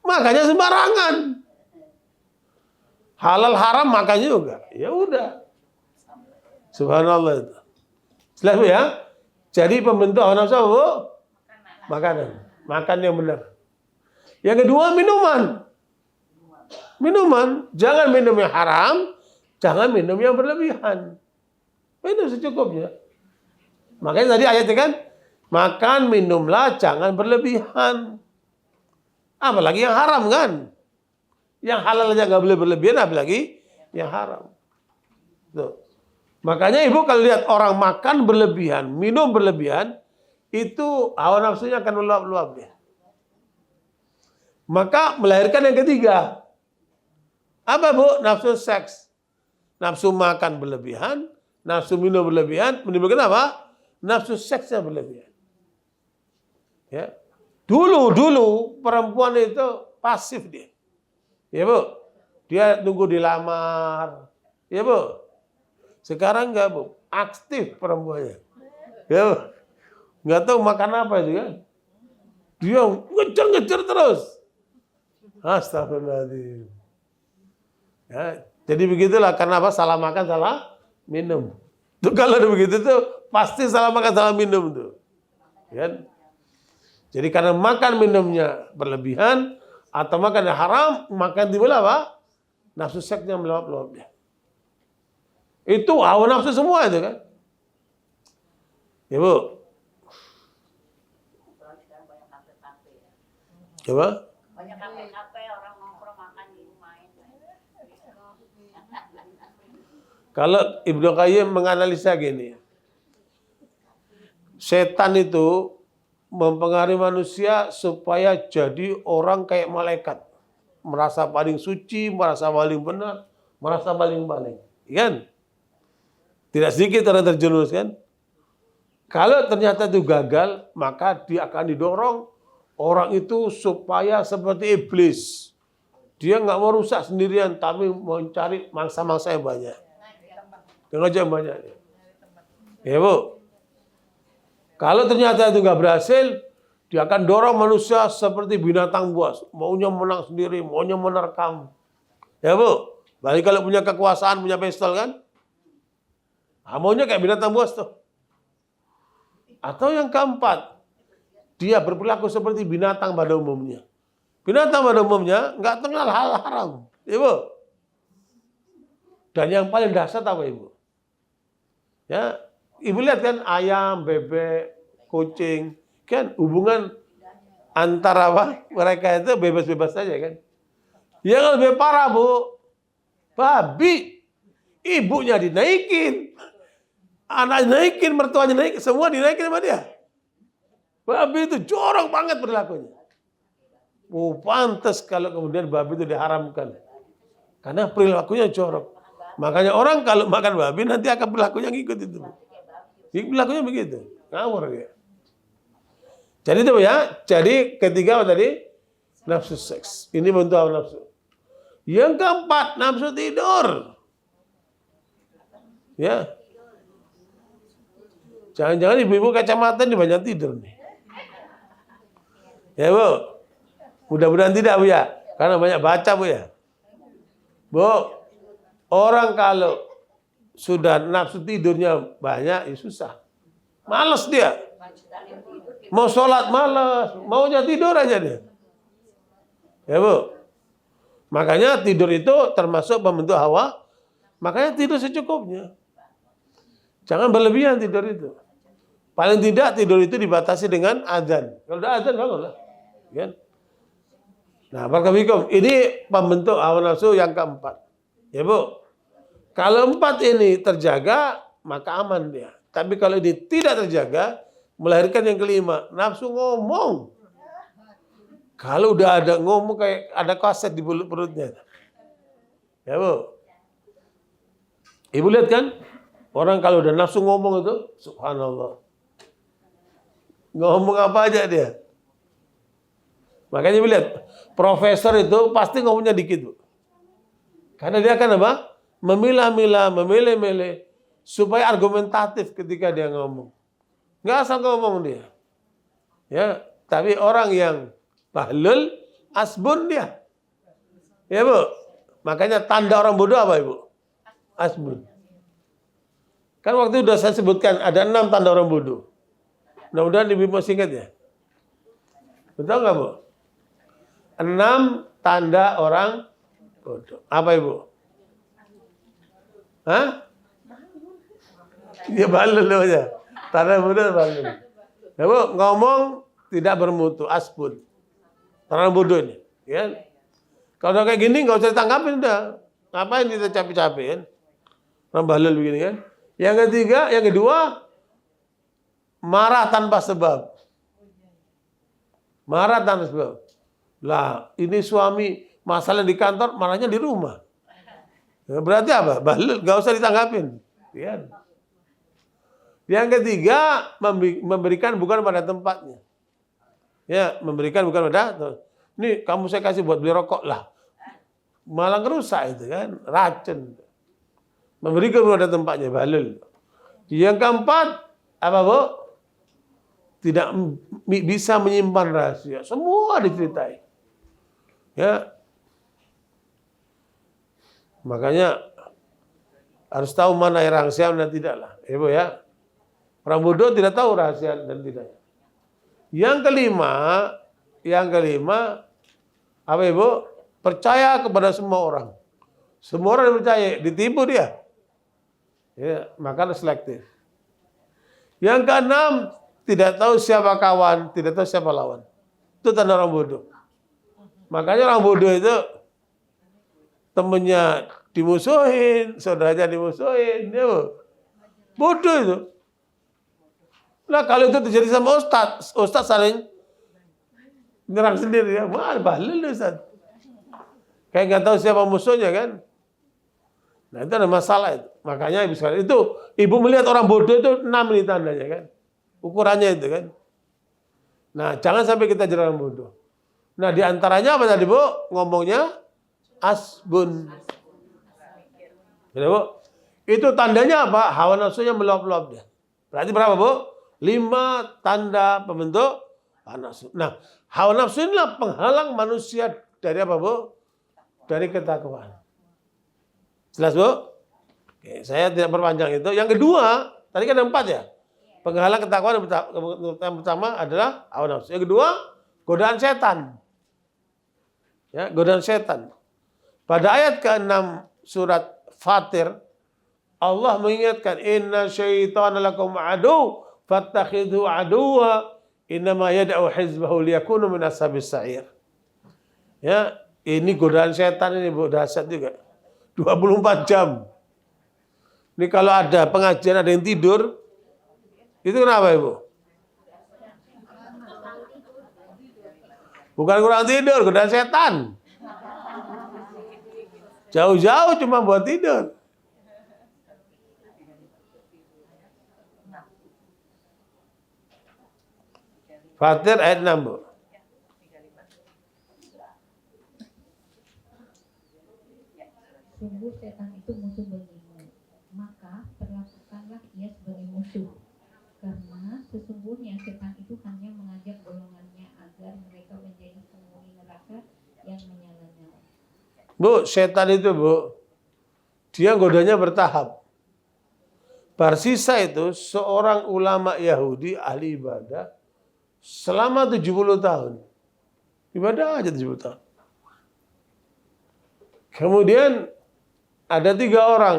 Makanya sembarangan. Halal haram makan juga. Ya udah. Subhanallah itu. Jelas, Bu, ya? Jadi pembentuk hawa nafsu apa, Bu? Makanan. Makan yang benar. Yang kedua, minuman. Minuman. Jangan minum yang haram. Jangan minum yang berlebihan. Minum secukupnya. Makanya tadi ayatnya kan, makan, minumlah, jangan berlebihan. Apalagi yang haram kan. Yang halal aja nggak boleh berlebihan, apalagi yang haram. Tuh. Makanya Ibu kalau lihat orang makan berlebihan, minum berlebihan, itu hawa nafsunya akan meluap-luap dia. Maka melahirkan yang ketiga. Apa, Bu? Nafsu seks. Nafsu makan berlebihan, nafsu minum berlebihan, menimbulkan apa? Nafsu seksnya berlebihan. Ya. Dulu perempuan itu pasif dia. Ya Bu, dia tunggu dilamar. Ya Bu, sekarang enggak Bu, aktif perempuannya. Ya Bu, nggak tahu makan apa itu kan. Dia ngejar-ngejar terus. Astagfirullahaladzim. Ya, jadi begitulah, karena apa? Salah makan, salah minum. Tuh kalau ada begitu tuh pasti salah makan, salah minum tuh. Ya. Jadi karena makan minumnya berlebihan atau makan yang haram, makan tiba apa? Nafsu seksnya meluap-luap dia. Itu hawa nafsu semua itu kan. Ya Bu. Coba. Banyak kafe-kafe orang nongkrong makan di main. Kalau Ibnu Qayyim menganalisa gini, setan itu mempengaruhi manusia supaya jadi orang kayak malaikat, merasa paling suci, merasa paling benar, merasa paling, kan? Tidak sedikit orang terjerumus kan? Kalau ternyata itu gagal, maka dia akan didorong orang itu supaya seperti iblis. Dia nggak mau rusak sendirian, tapi mau cari mangsa-mangsa yang banyak. Yang banyak. Ya Bu. Kalau ternyata itu nggak berhasil, dia akan dorong manusia seperti binatang buas. Maunya menang sendiri, maunya menerkam. Ya Bu. Balik kalau punya kekuasaan, punya pistol kan? Maunya kayak binatang buas tuh. Atau yang keempat, dia berperilaku seperti binatang pada umumnya. Binatang pada umumnya nggak kenal hal haram, Ibu. Dan yang paling dasar apa Ibu? Ya, Ibu lihat kan ayam, bebek, kucing, kan hubungan antara apa? Mereka itu bebas-bebas saja kan. Yang lebih parah Bu, babi, ibunya dinaikin, anak dinaikin, mertuanya dinaikin, semua dinaikin sama dia. Babi itu jorok banget perilakunya. Pantas kalau kemudian babi itu diharamkan. Karena perilakunya jorok. Makanya orang kalau makan babi nanti akan perilakunya ngikut itu. Perilakunya begitu. Ngawur ya. Jadi itu ya. Jadi ketiga apa tadi? Nafsu seks. Ini bentuk hawa nafsu. Yang keempat, nafsu tidur. Ya. Jangan-jangan ibu-ibu kacamata ini banyak tidur nih. Ya Bu, mudah-mudahan tidak Bu ya, karena banyak baca Bu ya. Bu, orang kalau sudah nafsu tidurnya banyak, ya susah. Males dia. Mau sholat males, maunya tidur aja dia. Ya Bu, makanya tidur itu termasuk pembentuk hawa, makanya tidur secukupnya. Jangan berlebihan tidur itu. Paling tidak tidur itu dibatasi dengan adzan. Kalau udah adzan bangunlah. Kan? Nah, barakallahu ini pembentuk hawa nafsu yang keempat. Ya Bu, kalau empat ini terjaga, maka aman dia. Tapi kalau ini tidak terjaga, melahirkan yang kelima, nafsu ngomong. Kalau udah ada ngomong kayak ada kaset di perutnya. Ya Bu, Ibu lihat kan, orang kalau udah nafsu ngomong itu, subhanallah. Ngomong apa aja dia. Makanya lihat, profesor itu pasti ngomongnya dikit, Bu. Karena dia akan apa? Memilah-milah, memilih-milih supaya argumentatif ketika dia ngomong. Nggak asal ngomong dia. Ya, tapi orang yang bahlul asbun dia. Ya Bu. Makanya tanda orang bodoh apa Ibu? Asbun. Kan waktu itu sudah saya sebutkan ada 6 tanda orang bodoh. Mudah-mudahan Ibu masih ingat ya. Betul nggak Bu? 6 tanda orang bodoh. Apa Ibu? Hah? Dia balul aja. Tanda bodoh balul. Ya Bu, ngomong tidak bermutu, asbun. Tanda bodoh ini. Ya. Kalau udah kayak gini nggak usah ditanggapin udah. Ngapain kita capek-capekin? Orang balul begini kan. Yang ketiga, yang kedua, marah tanpa sebab. Marah tanpa sebab. Lah, ini suami masalah di kantor, marahnya di rumah. Ya, berarti apa? Balul, nggak usah ditanggapin. Ya. Yang ketiga, memberikan bukan pada tempatnya. Ya, memberikan bukan pada, ini kamu saya kasih buat beli rokok lah. Malah ngerusak itu kan, racun. Memberikan pada tempatnya, balul. Yang keempat, apa Bu? Tidak bisa menyimpan rahasia. Semua diceritai. Ya. Makanya harus tahu mana yang rahasia dan tidak lah. Ibu ya. Orang bodoh tidak tahu rahasia dan tidak. Yang kelima, apa Ibu? Percaya kepada semua orang. Semua orang percaya, ditipu dia. Ya, maka selektif. Yang keenam, tidak tahu siapa kawan, tidak tahu siapa lawan. Itu tanda orang bodoh. Makanya orang bodoh itu temennya dimusuhin, saudaranya dimusuhin, ya Bu. Bodoh itu. Nah kalau itu terjadi sama Ustaz saling nyerang sendiri ya, balil Ustaz. Kayak nggak tahu siapa musuhnya kan. Nah itu ada masalah itu. Makanya ibu sekalian itu, ibu melihat orang bodoh itu 6 ini tandanya kan. Ukurannya itu kan. Nah jangan sampai kita jadi orang bodoh. Nah diantaranya apa tadi Bu? Ngomongnya asbun. Ya, Bu? Itu tandanya apa? Hawa nafsunya meluap-luap dia. Berarti berapa Bu? 5 tanda pembentuk hawa nafsu. Nah, hawa nafsu inilah penghalang manusia dari apa Bu? Dari ketakwaan. Jelas Bu? Oke, saya tidak perpanjang itu. Yang kedua, tadi kan ada 4 ya. Penghalang ketakwaan yang pertama adalah hawa nafsu. Yang kedua, godaan setan. Ya, godaan setan. Pada ayat ke-6 surat Fatir, Allah mengingatkan inna syaitana lakum adu fattakhidhu aduwa innama yad'u hizbahu liyakunu min ashabis sa'ir. Ya, ini godaan setan ini Bu, dahsyat juga. 24 jam. Ini kalau ada pengajian ada yang tidur, itu kenapa Ibu? Bukan kurang tidur, godaan setan. Jauh-jauh cuma buat tidur. Fatir ayat 6 Bu. Sungguh setan itu musuh bagimu, maka perlakukanlah ia sebagai musuh. Karena sesungguhnya setan itu hanya mengajak golongannya agar mereka menjadi penghuni neraka yang menyala-nyala. Bu, setan itu Bu, dia godanya bertahap. Barsisa itu seorang ulama Yahudi ahli ibadah selama 70 tahun. Ibadah aja 70 tahun. Kemudian ada 3 orang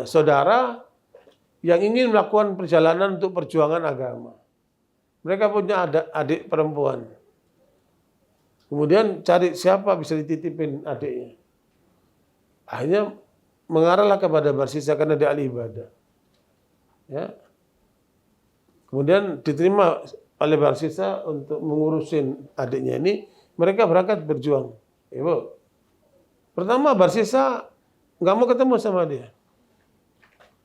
saudara yang ingin melakukan perjalanan untuk perjuangan agama. Mereka punya adik perempuan. Kemudian cari siapa bisa dititipin adiknya. Akhirnya mengarahlah kepada Barsisa karena dia ahli ibadah. Ya. Kemudian diterima oleh Barsisa untuk mengurusin adiknya ini. Mereka berangkat berjuang. Ibu. Pertama Barsisa nggak mau ketemu sama dia.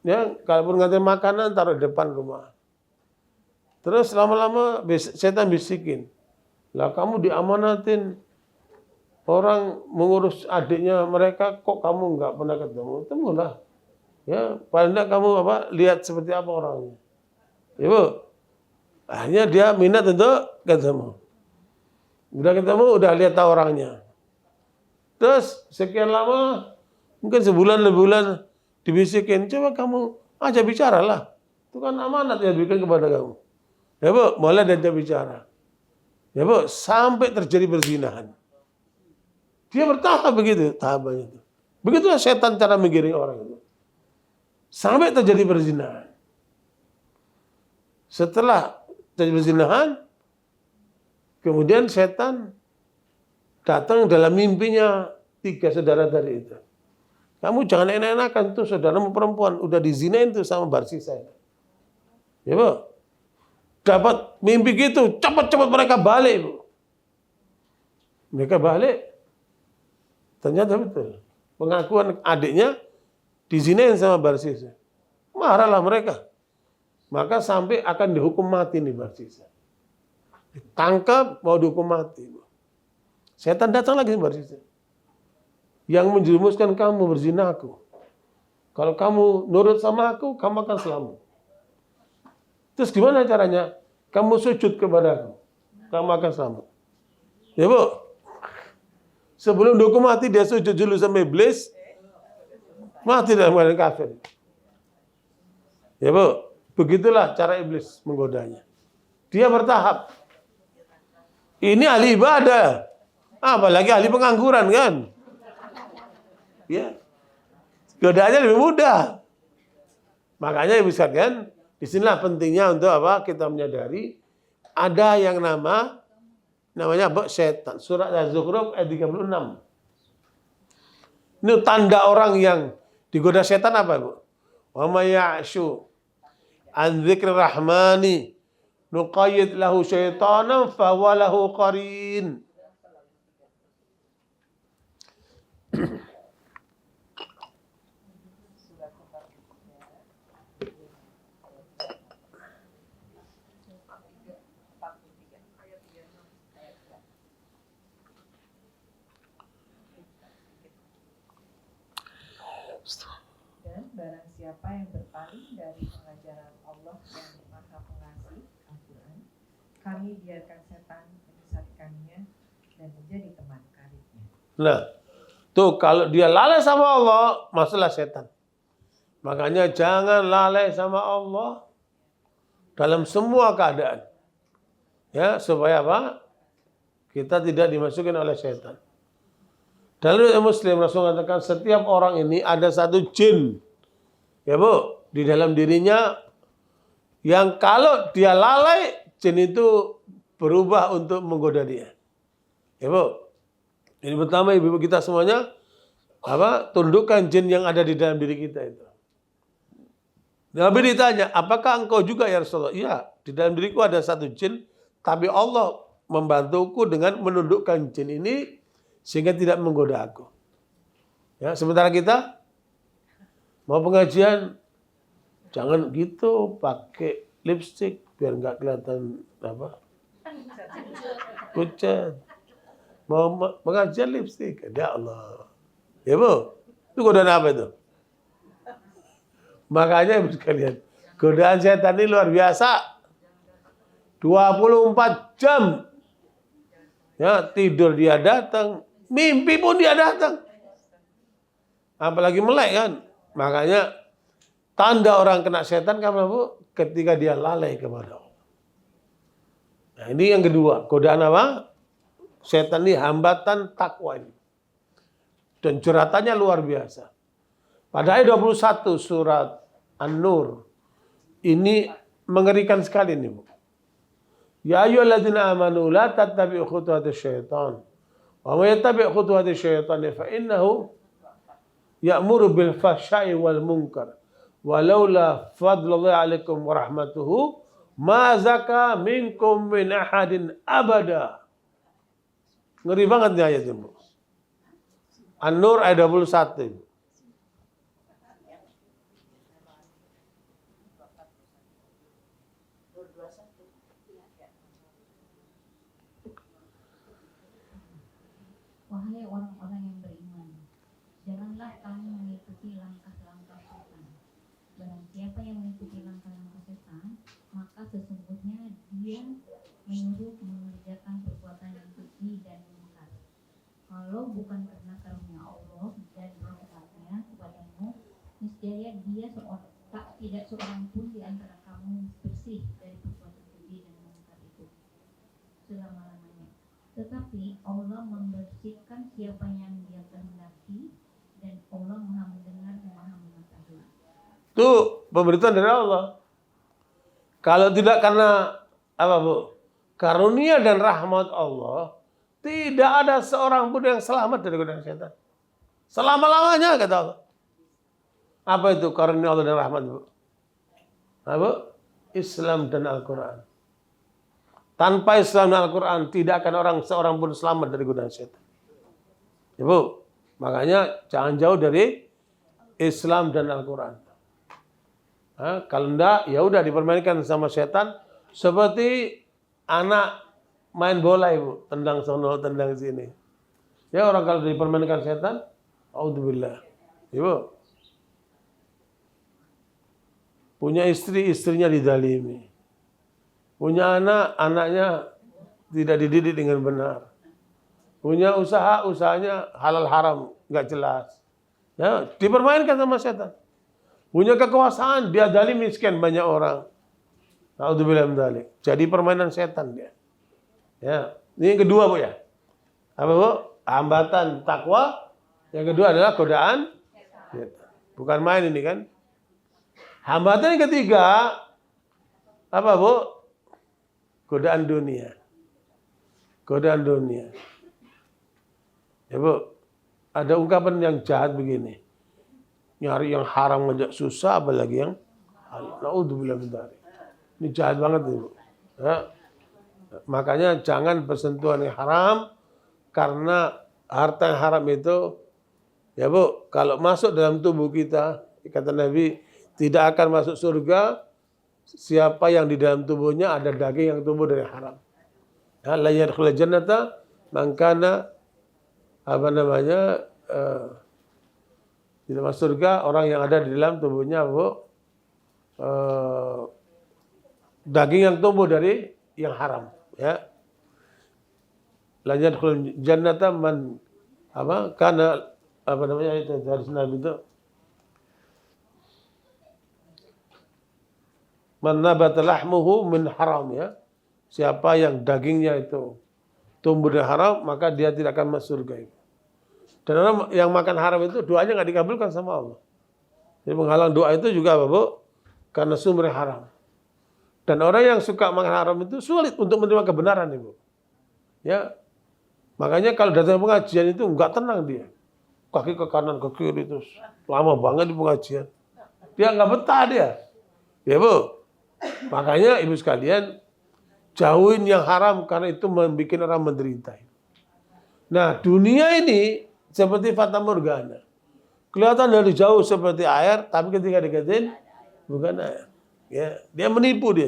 Ya, kalaupun nganter makanan taruh di depan rumah. Terus lama-lama setan bisikin. Lah kamu diamanatin orang mengurus adiknya mereka, kok kamu nggak pernah ketemu? Temulah. Ya, paling enggak kamu lihat seperti apa orangnya. Ibu. Akhirnya dia minat untuk ketemu. Udah ketemu, udah lihat tahu orangnya. Terus sekian lama, mungkin sebulan, 2 bulan dibisikin, coba kamu aja bicaralah. Itu kan amanat yang diberikan kepada kamu. Ya Bu, mulai dia bicara. Ya Bu, sampai terjadi perzinahan. Dia bertahap begitu, tahapannya itu. Begitulah setan cara menggiring orang itu. Sampai terjadi perzinahan. Setelah terjadi perzinahan, kemudian setan datang dalam mimpinya 3 saudara tadi itu. Kamu jangan enak-enakan tuh saudaramu perempuan udah dizinain tuh sama Barsisa. Ya Bu. Dapat mimpi gitu, cepat-cepat mereka balik Bu. Mereka balik. Ternyata betul. Pengakuan adiknya dizinain sama Barsisa. Marahlah mereka. maka sampai akan dihukum mati nih Barsisa. Ditangkap mau dihukum mati. Setan datang lagi Barsisa. Yang menjerumuskan kamu berzinaku. Kalau kamu nurut sama aku, kamu akan selamat. Terus gimana caranya? Kamu sujud kepada aku, kamu akan selamat. Ya Bu, sebelum dihukum mati dia sujud dulu sama iblis, mati dalam keadaan kafir. Ya Bu, begitulah cara iblis menggodanya. Dia bertahap. Ini ahli ibadah, apalagi ahli pengangguran kan? Ya, godaannya lebih mudah. Makanya ibu sekalian, disinilah pentingnya untuk apa? Kita menyadari ada yang namanya setan. Surat Az-Zukhruf ayat 36. Ini tanda orang yang digoda setan apa, Bu? Wa may ya'shu an dzikri rahmani nuqayyid lahu syaitanan fa huwa lahu qarin. Dan barang siapa yang berpaling dari pengajaran Allah yang Maha Pengasih, Al-Quran, kami biarkan setan menyesatkannya dan menjadi teman karibnya. Nah, tuh kalau dia lalai sama Allah, masalah setan. Makanya jangan lalai sama Allah dalam semua keadaan. Ya, supaya apa? Kita tidak dimasukin oleh setan. Dalam Muslim Rasul mengatakan setiap orang ini ada satu jin. Ya Bu, di dalam dirinya yang kalau dia lalai, jin itu berubah untuk menggoda dia. Ya Bu. Ini pertama ibu kita semuanya tundukkan jin yang ada di dalam diri kita itu. Nabi ditanya, apakah engkau juga ya Rasulullah? Iya, di dalam diriku ada satu jin, tapi Allah membantuku dengan menundukkan jin ini sehingga tidak menggoda aku. Ya, sementara kita mau pengajian jangan gitu pakai lipstik biar nggak kelihatan pucat. Mau pengajian lipstik, ya Allah. Ya Bu, itu godaan apa itu? Makanya Ibu sekalian, godaan setan ini luar biasa. 24 jam. Ya, tidur dia datang, mimpi pun dia datang. Apalagi melek kan. Makanya tanda orang kena setan kan Bu, ketika dia lalai kepada Allah. Nah, ini yang kedua, godaan apa? Setan ini hambatan takwa ini. Dan juratannya luar biasa. Pada ayat 21 surat An-Nur. Ini mengerikan sekali nih Bu. Ya ayyuhalladzina amanu la tattabi'u khutuwatis syaitan. Wa may yattabi' khutuwatis syaitan fa innahu ya'muru bil fahsya'i wal munkar. Walaula fadlullahi 'alaikum wa rahmatuhu ma zaka minkum min ahadin abada. Ngeri banget nih ayat ini. An-Nur ayat 21. Wahai orang-orang yang beriman, janganlah kamu mengikuti langkah-langkah setan. Barang siapa yang mengikuti langkah-langkah setan, maka sesungguhnya dia menyuruh mengerjakan perbuatan yang keji dan munkar. Kalau bukan karena karunia Allah dan rahmatnya kepadamu, niscaya dia tidak seorang pun di antara kamu bersih dari perbuatan keji dan munkar itu selama-lamanya. Tetapi Allah membersihkan siapa yang dia kehendaki, dan Allah Maha mendengar dan Maha mengetahui. Itu pemberitaan dari Allah. Kalau tidak karena apa Bu? Karunia dan rahmat Allah, tidak ada seorang pun yang selamat dari godaan setan. Selama-lamanya kata Allah. Apa itu karunia Allah dan rahmat Bu? Apa? Islam dan Al-Quran. Tanpa Islam dan Al-Quran tidak akan seorang pun selamat dari godaan setan. Ya Bu, makanya jangan jauh dari Islam dan Al-Quran. Kalau enggak, ya udah dipermainkan sama setan seperti anak main bola ibu, tendang sono, tendang sini. Ya orang kalau dipermainkan setan, auzubillah. Ibu punya istri, istrinya didalimi. Punya anak, anaknya tidak dididik dengan benar. Punya usaha, usahanya halal haram, nggak jelas. Ya, dipermainkan sama setan. Punya kekuasaan, dia zalim miskin banyak orang. Naudzubillah min dzalik. Jadi permainan setan dia. Ya, ini yang kedua Bu ya. Apa Bu? Hambatan takwa. Yang kedua adalah godaan setan. Bukan main ini kan. Hambatan yang ketiga apa Bu? Godaan dunia. Godaan dunia. Ya Bu, ada ungkapan yang jahat begini. Nyari yang haram aja susah, apalagi yang halal. Naudzubillah min dzalik. Ini jahat banget Ibu. Ya. Makanya jangan bersentuhan yang haram, karena harta yang haram itu, ya Bu, kalau masuk dalam tubuh kita, kata Nabi, tidak akan masuk surga siapa yang di dalam tubuhnya ada daging yang tumbuh dari haram. Ya, la yadkhulul jannata man kana tidak masuk surga orang yang ada di dalam tubuhnya Bu, daging yang tumbuh dari yang haram. Ya, la yadkhulul jannata man kana itu dari Nabi itu, man nabata lahmuhu min haram, ya. Siapa yang dagingnya itu tumbuh dari haram, maka dia tidak akan masuk surga. Dan orang yang makan haram itu doanya nggak dikabulkan sama Allah. Jadi penghalang doa itu juga apa Bu? Karena sumber haram. Dan orang yang suka makan haram itu sulit untuk menerima kebenaran Ibu. Ya, makanya kalau datang pengajian itu nggak tenang dia. Kaki ke kanan, ke kiri itu lama banget di pengajian. Dia nggak betah dia. Ya Bu. Makanya Ibu sekalian, jauhin yang haram karena itu membuat orang menderita. Nah, dunia ini seperti fata morgana. Kelihatan dari jauh seperti air, tapi ketika deketin bukan air. Ya, dia menipu dia.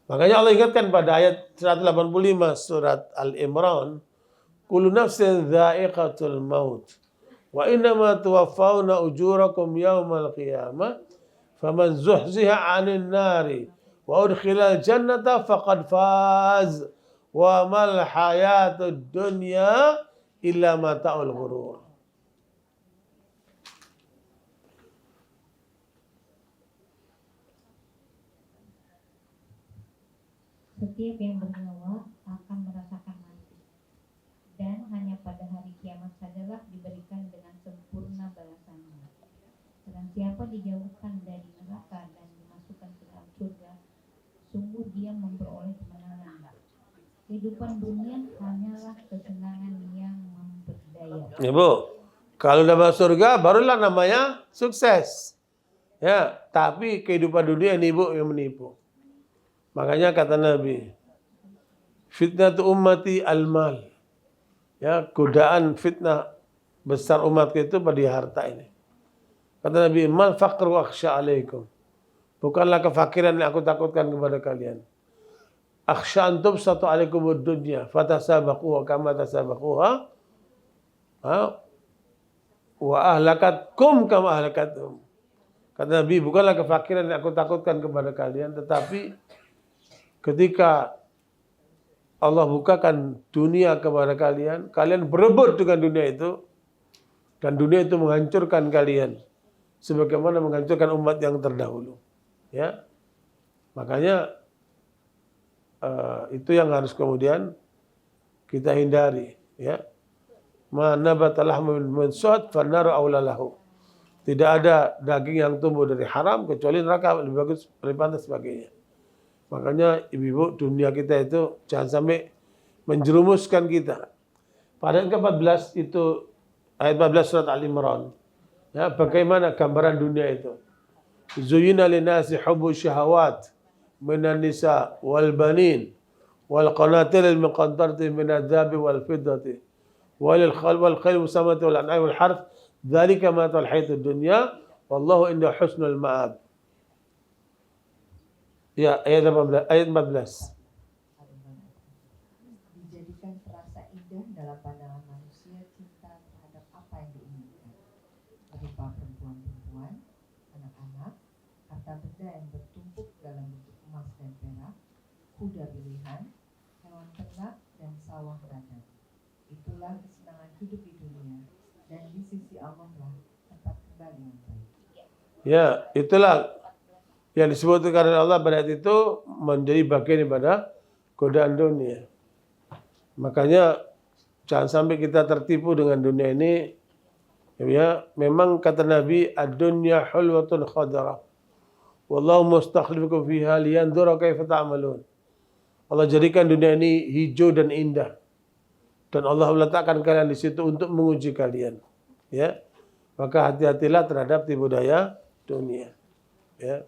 Makanya Allah ingatkan pada ayat 185 surat Al-Imran, kullu nafsin dha'iqatul maut wa innama tuwaffawna ujurakum yawmal qiyamah faman zuhziha 'anil nari wa udkhilal jannata faqad faz wa mal hayatud dunya illa mata'ul ghurur. Setiap yang bernyawa akan merasakan mati, dan hanya pada hari kiamat sajalah diberikan dengan sempurna balasannya. Dan siapa dijauhkan dari neraka dan dimasukkan ke dalam surga, sungguh dia memperoleh kemenangan. Kehidupan dunia hanyalah kesenangan yang memperdaya. Ya Bu, kalau udah masuk surga barulah namanya sukses. Ya, tapi kehidupan dunia ini Bu yang menipu. Makanya kata Nabi, fitnatu ummati al-mal. Ya, godaan fitnah besar umat itu pada harta ini. Kata Nabi, mal faqru akhsha alaikum. Bukanlah kefakiran yang aku takutkan kepada kalian. Akhsha antum satu alaikumud dunya fatasabaquha kama tasabaquha wa ahlakatkum kama ahlakatum. Kata Nabi, bukanlah kefakiran yang aku takutkan kepada kalian, tetapi ketika Allah bukakan dunia kepada kalian, kalian berebut dengan dunia itu, dan dunia itu menghancurkan kalian, sebagaimana menghancurkan umat yang terdahulu. Ya, makanya itu yang harus kemudian kita hindari. Ya, mana batalah min su'at fannaru aulalahu. Tidak ada daging yang tumbuh dari haram kecuali neraka lebih bagus, lebih pantas sebagainya. Makanya ibu-ibu, dunia kita itu jangan sampai menjerumuskan kita. Pada ayat ke-14 itu, ayat 14 surat Al-Imran. Ya, bagaimana gambaran dunia itu? Zuyyina linnasi hubbu syahawat minan nisa wal banin wal qanatir al muqantarati min adh-dhahabi wal fiddati wal khayl musamati wal an'am wal harth dzalika matal hayatud dunya Wallahu inda husnul ma'ab. Ya, ayat 14. Dijadikan terasa indah dalam pandangan manusia cinta terhadap apa yang diinginkan, berupa perempuan-perempuan, anak-anak, harta benda yang bertumpuk dalam bentuk emas dan perak, kuda pilihan, hewan ternak, dan sawah ladang. Itulah kesenangan hidup di dunia, dan di sisi Allah lah tempat kembali yang baik. Ya, itulah yang disebutkan oleh Allah pada ayat itu menjadi bagian daripada godaan dunia. Makanya jangan sampai kita tertipu dengan dunia ini. Ya, memang kata Nabi, ad-dunya hulwatun khadra. Wallahu mustakhlifukum fiha liyanzura kaifa ta'malun. Allah jadikan dunia ini hijau dan indah. Dan Allah meletakkan kalian di situ untuk menguji kalian. Ya. Maka hati-hatilah terhadap tipu daya dunia. Ya.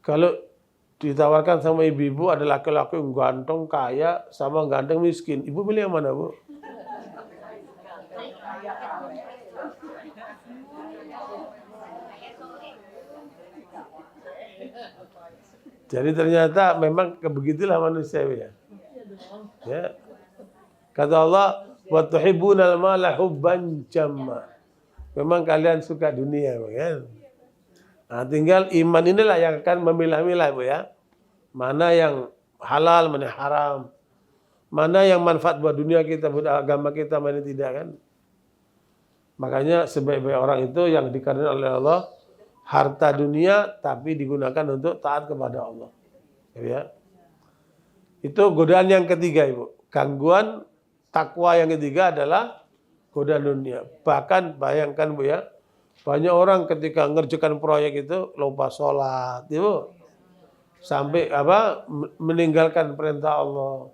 Kalau ditawarkan sama ibu-ibu ada laki-laki yang ganteng, kaya, sama ganteng miskin. Ibu pilih yang mana, Bu? Jadi ternyata memang begitulah manusia ya. Ya. Kata Allah, wa tuhibbunal mala hubban jamma. Memang kalian suka dunia, kan? Nah, tinggal iman inilah yang akan memilah-milah, Bu ya. Mana yang halal, mana yang haram. Mana yang manfaat buat dunia kita, buat agama kita, mana tidak, kan? Makanya sebaik-baik orang itu yang dikarenakan oleh Allah harta dunia tapi digunakan untuk taat kepada Allah. Ya. Itu godaan yang ketiga, Ibu. Gangguan takwa yang ketiga adalah godaan dunia. Bahkan bayangkan, Bu ya, banyak orang ketika ngerjakan proyek itu lupa sholat, Ibu. Sampai meninggalkan perintah Allah.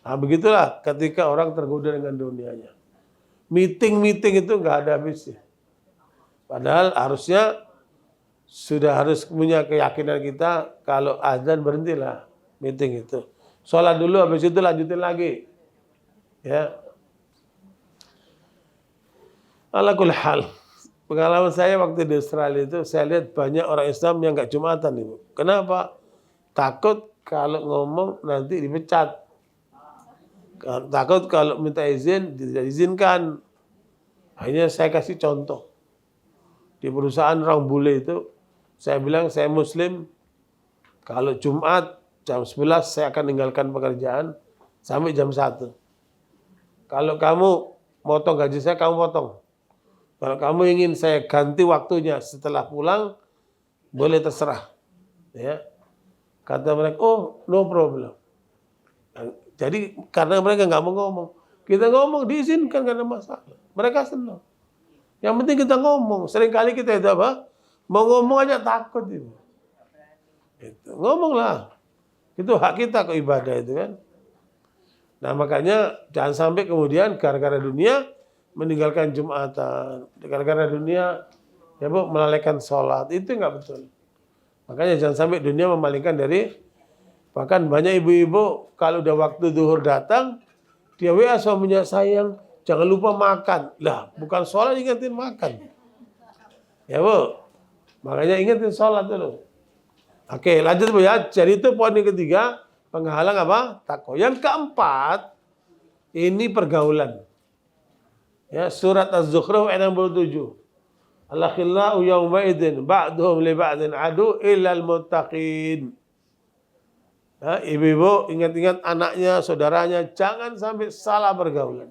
Nah, begitulah ketika orang tergoda dengan dunianya. Meeting itu nggak ada habisnya. Padahal harusnya sudah harus punya keyakinan kita kalau azan berhentilah meeting itu. Sholat dulu, habis itu lanjutin lagi. Ya. Ala kulli hal. Pengalaman saya waktu di Australia itu, saya lihat banyak orang Islam yang nggak Jumatan, Ibu. Kenapa? Takut kalau ngomong nanti dipecat. Takut kalau minta izin tidak diizinkan. Akhirnya saya kasih contoh. Di perusahaan orang bule itu, saya bilang saya Muslim. Kalau Jumat jam 11 saya akan meninggalkan pekerjaan sampai jam 1. Kalau kamu potong gaji saya, kamu potong. Kalau kamu ingin saya ganti waktunya setelah pulang, boleh terserah. Ya. Kata mereka, oh no problem. Jadi karena mereka nggak mau ngomong, kita ngomong diizinkan karena masalah. Mereka senang. Yang penting kita ngomong. Seringkali kita itu apa? Mau ngomong aja takut itu. Ngomonglah. Itu hak kita ke ibadah itu kan. Nah makanya jangan sampai kemudian gara-gara dunia meninggalkan Jumatan. Gara-gara dunia ya Bu melalaikan sholat. Itu nggak betul. Makanya jangan sampai dunia memalingkan dari. Bahkan banyak ibu-ibu kalau udah waktu zuhur datang, dia WA suaminya, sayang, jangan lupa makan. Lah, bukan sholat ingetin makan. Ya Bu, makanya ingetin sholat dulu. Oke, lanjut Bu ya. Jadi itu poin yang ketiga, penghalang apa? Takwa. Yang keempat, ini pergaulan. Ya, surat Az-Zukhruf ayat 67. Al-akhillau yawma idzin ba'duhum li ba'din adu illal muttaqin. Nah, ibu-ibu ingat-ingat anaknya, saudaranya, jangan sampai salah pergaulan.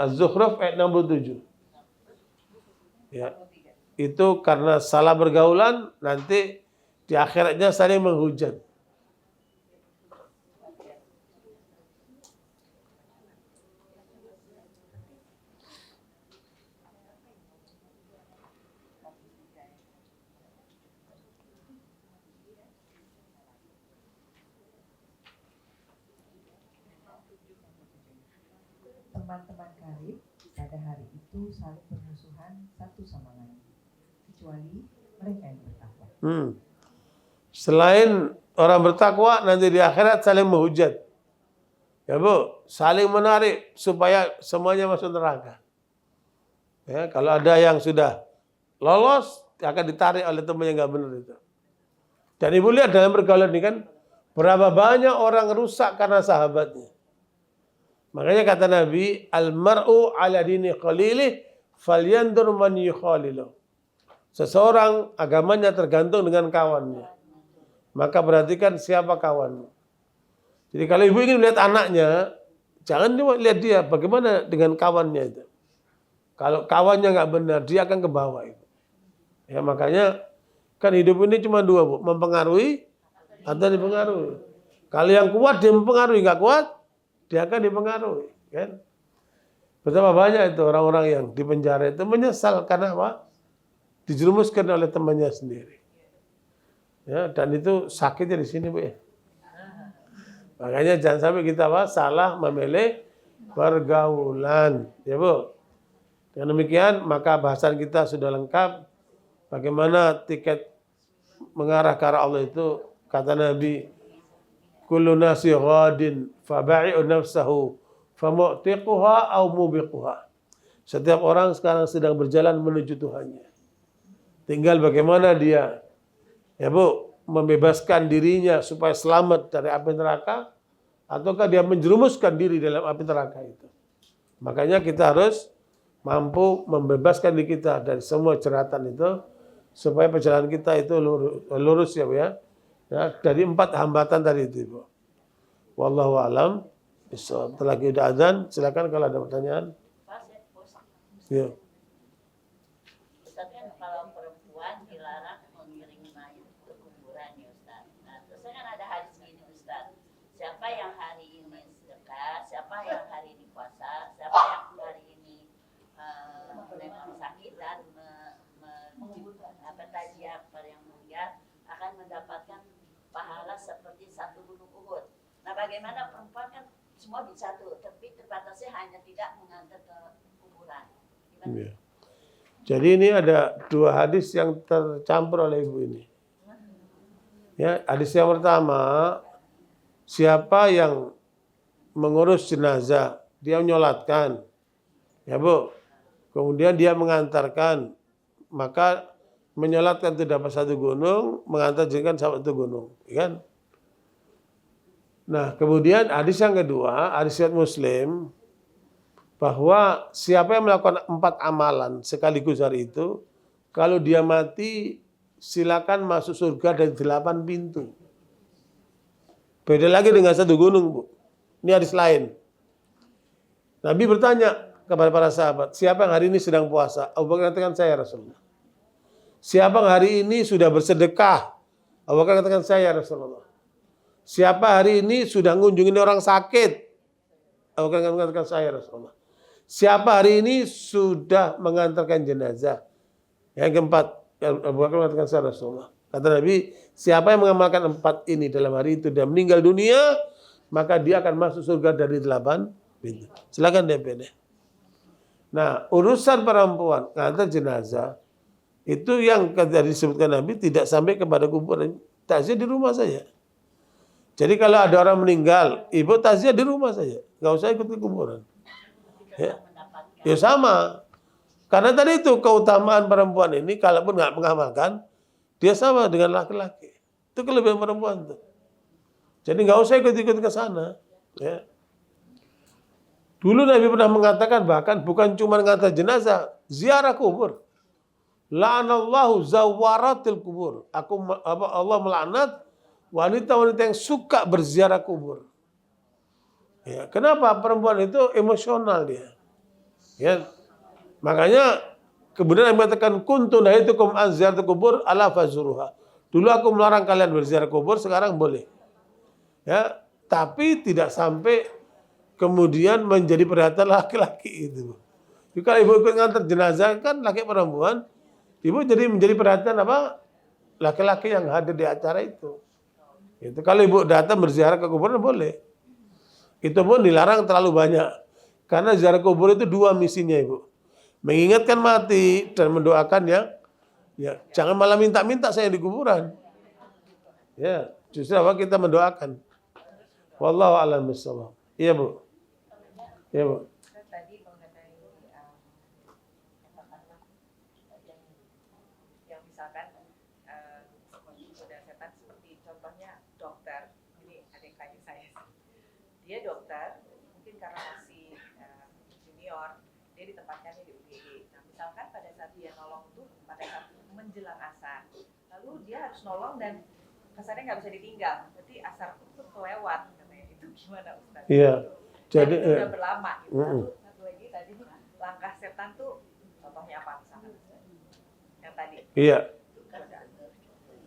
Az-Zukhruf ayat 67. Ya. Itu karena salah pergaulan nanti di akhiratnya saling menghujat. Teman-teman karib pada hari itu saling bermusuhan satu sama lain, kecuali mereka yang bertakwa. Selain orang bertakwa, nanti di akhirat saling menghujat. Ya Bu, saling menarik supaya semuanya masuk neraka. Ya, kalau ada yang sudah lolos akan ditarik oleh teman yang nggak benar itu. Dan ibu lihat dalam pergaulan ini kan berapa banyak orang rusak karena sahabatnya. Makanya kata Nabi, al-mar'u ala dini khalilih falyandur man yukhalilu. Seseorang agamanya tergantung dengan kawannya. Maka perhatikan siapa kawannya. Jadi kalau ibu ingin melihat anaknya, jangan cuma lihat dia, bagaimana dengan kawannya itu. Kalau kawannya nggak benar, dia akan ke bawah itu. Ya makanya kan hidup ini cuma dua, Bu, mempengaruhi atau dipengaruhi. Kalau yang kuat dia mempengaruhi, nggak kuat dia akan dipengaruhi, kan? Betapa banyak itu orang-orang yang di penjara itu menyesal karena apa? Dijerumuskan oleh temannya sendiri. Ya, dan itu sakitnya di sini, Bu ya. Makanya jangan sampai kita apa? Salah memilih pergaulan, ya Bu. Dengan demikian maka bahasan kita sudah lengkap. Bagaimana tiket mengarah ke arah Allah itu, kata Nabi, kullu nasi ghadin faba'i'u nafsahu famu'tiquha au mubiquha. Setiap orang sekarang sedang berjalan menuju Tuhannya. Tinggal bagaimana dia, ya Bu, membebaskan dirinya supaya selamat dari api neraka, ataukah dia menjerumuskan diri dalam api neraka itu. Makanya kita harus mampu membebaskan diri kita dari semua jeratan itu, supaya perjalanan kita itu lurus ya Bu ya. Ya, dari 4 hambatan tadi itu Bu. Wallahu a'lam. Setelah lagi udah azan, silakan kalau ada pertanyaan. Ya. Ustaz kan kalau perempuan dilarang mengiringi mayat ke kuburan ya Ustaz. Nah terus kan ada hadis gini Ustaz. Siapa yang hari ini sedekah, siapa yang hari ini puasa, siapa yang hari ini memang sakit dan takziah kepada yang meninggal akan mendapatkan pahala seperti satu gunung Uhud. Nah bagaimana perempuan kan semua bisa tuh, tapi terbatasnya hanya tidak mengantar ke kuburan. Ya. Jadi ini ada 2 hadis yang tercampur oleh ibu ini. Ya, hadis yang pertama, siapa yang mengurus jenazah, dia menyolatkan, ya Bu, kemudian dia mengantarkan, maka menyolatkan itu dapat 1 gunung, mengantar jenazah sampai 1 gunung, ya kan? Nah, kemudian hadis yang kedua, hadis riwayat Muslim, bahwa siapa yang melakukan 4 amalan sekaligus hari itu, kalau dia mati, silakan masuk surga dari 8 pintu. Beda lagi dengan 1 gunung, Bu. Ini hadis lain. Nabi bertanya kepada para sahabat, siapa yang hari ini sedang puasa? Abu Bakar katakan saya, Rasulullah. Siapa yang hari ini sudah bersedekah? Abu Bakar katakan saya, Rasulullah. Siapa hari ini sudah mengunjungi orang sakit? Abu Bakar katakan saya, Rasulullah. Siapa hari ini sudah mengantarkan jenazah? Yang keempat, Abu Bakar mengatakan saya, Rasulullah. Kata Nabi, siapa yang mengamalkan 4 ini dalam hari itu dan meninggal dunia, maka dia akan masuk surga dari 8 pintu. Silakan DPD. Nah, urusan perempuan mengantar jenazah itu yang tadi disebutkan Nabi tidak sampai kepada kuburan, takziah di rumah saja. Jadi kalau ada orang meninggal, ibu takziah di rumah saja, nggak usah ikut ke kuburan. Ya sama. Karena tadi itu keutamaan perempuan ini, kalaupun nggak mengamalkan, dia sama dengan laki-laki. Itu kelebihan perempuan tuh. Jadi nggak usah ikut-ikut ke sana. Ya. Dulu Nabi pernah mengatakan bahkan bukan cuma mengantar jenazah, ziarah kubur. La'anallahu zawaratil kubur. Allah melaknat wanita-wanita yang suka berziarah kubur. Ya, kenapa? Perempuan itu emosional dia. Ya. Makanya kemudian yang mengatakan kuntu nahaitukum an ziyaratil kubur ala fazuruha. Dulu aku melarang kalian berziarah kubur, sekarang boleh. Ya, tapi tidak sampai kemudian menjadi perhatian laki-laki itu. Jadi kalau ibu ikut ngantar jenazah kan laki perempuan, ibu jadi menjadi perhatian apa? Laki-laki yang hadir di acara itu. Itu kalau ibu datang berziarah ke kuburan boleh. Itu pun dilarang terlalu banyak. Karena ziarah kubur itu 2 misinya ibu. Mengingatkan mati dan mendoakan ya jangan malah minta-minta saya di kuburan. Ya, justru apa kita mendoakan. Wallahu a'lam bishawab. Iya, Bu. Iya, Bu. Tadi mengenai misalkan godaan setan seperti contohnya dokter, ini adik-adik saya, dia dokter, mungkin karena masih junior, dia ditempatkannya di UGD. Nah misalkan pada saat dia nolong tuh pada saat menjelang asar, lalu dia harus nolong dan kesannya nggak bisa ditinggal, berarti asar itu kelewat katanya. Itu gimana Ustaz? Iya. Jadi itu udah berlama gitu. Lalu satu lagi tadi langkah setan tuh contohnya apa misalkan? Yang tadi. iya.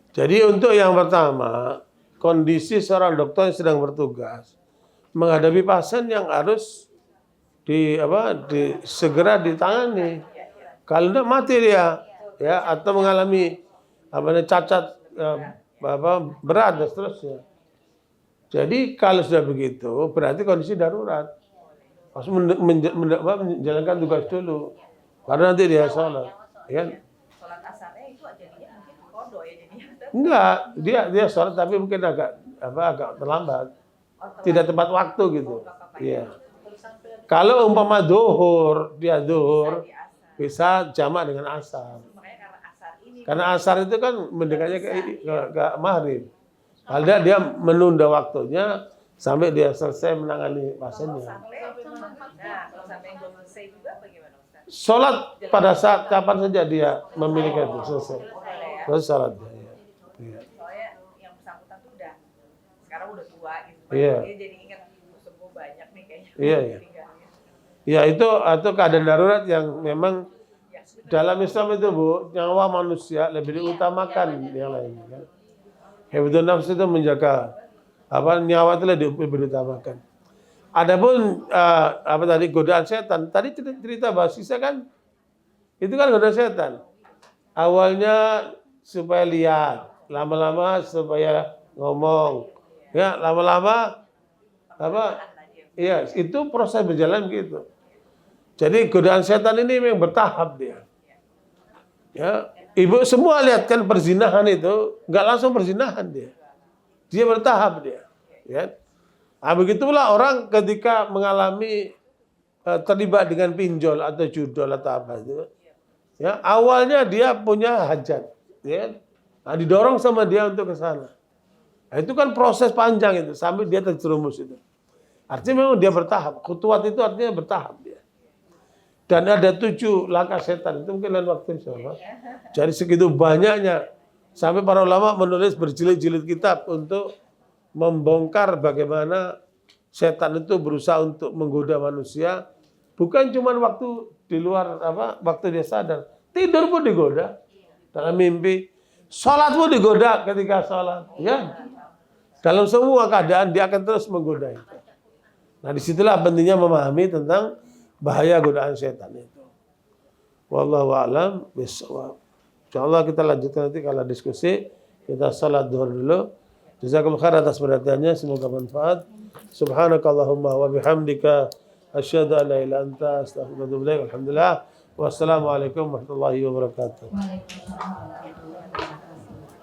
Jadi untuk yang pertama, kondisi seorang dokter yang sedang bertugas menghadapi pasien yang harus segera ditangani. Kalau tidak mati dia, ya, atau mengalami cacat berat dan seterusnya. Jadi kalau sudah begitu, berarti kondisi darurat. Harus menjalankan tugas dulu, karena nanti dia sholat. Ya. Sholat asarnya itu jadinya mungkin kodo ya jadinya. Enggak, dia sholat tapi mungkin agak terlambat, tidak tepat waktu gitu. Iya. Kalau umpama zuhur, dia zuhur bisa jamak dengan asar. Makanya karena asar ini. Karena asar itu kan mendekatnya ke maghrib. Kalau dia menunda waktunya sampai dia selesai menangani pasiennya. Kalau sampai yang belum selesai juga bagaimana Ustaz? Sholat pada saat kapan saja dia memiliki itu selesai. Terus sholat dia. Iya. Soalnya yang bersangkutan tuh sekarang udah tua gitu. Iya. Dia jadi ingat sembuh banyak nih kayaknya. Iya. Ya itu keadaan darurat yang memang dalam Islam itu Bu, nyawa manusia lebih diutamakan yang lainnya. Hifdzun nafs itu menjaga nyawa itu lebih diutamakan. Adapun godaan setan, tadi cerita basisnya kan itu kan godaan setan. Awalnya supaya lihat, lama-lama supaya ngomong. Ya, lama-lama iya, itu proses berjalan gitu. Jadi godaan setan ini memang bertahap dia. Ya, ibu semua lihat kan perzinahan itu nggak langsung perzinahan dia bertahap dia. Ya, nah, begitulah orang ketika mengalami terlibat dengan pinjol atau judol atau apa itu. Ya, awalnya dia punya hajat, ya, nah, didorong sama dia untuk ke sana. Nah, itu kan proses panjang itu sampai dia terjerumus itu. Artinya memang dia bertahap. Khutuwat itu artinya bertahap dia. Dan ada 7 langkah setan. Itu mungkin lain waktu insyaallah. Jadi segitu banyaknya. Sampai para ulama menulis berjilid-jilid kitab untuk membongkar bagaimana setan itu berusaha untuk menggoda manusia. Bukan cuma waktu di luar waktu dia sadar. Tidur pun digoda. Dalam mimpi. Sholat pun digoda ketika sholat. Ya. Dalam semua keadaan dia akan terus menggoda itu. Nah disitulah pentingnya memahami tentang bahaya godaan setan itu. Wallahu a'lam bishawab. Insyaallah kita lanjutkan nanti kalau diskusi. Kita salat zuhur dulu. Jazakumullah khair atas perhatiannya, semoga manfaat. Subhanakallahumma wa bihamdika asyhadu an la ilaha illa anta astaghfiruka wa atubu ilaik. Alhamdulillah. Wassalamualaikum warahmatullahi wabarakatuh. Waalaikumsalam warahmatullahi wabarakatuh.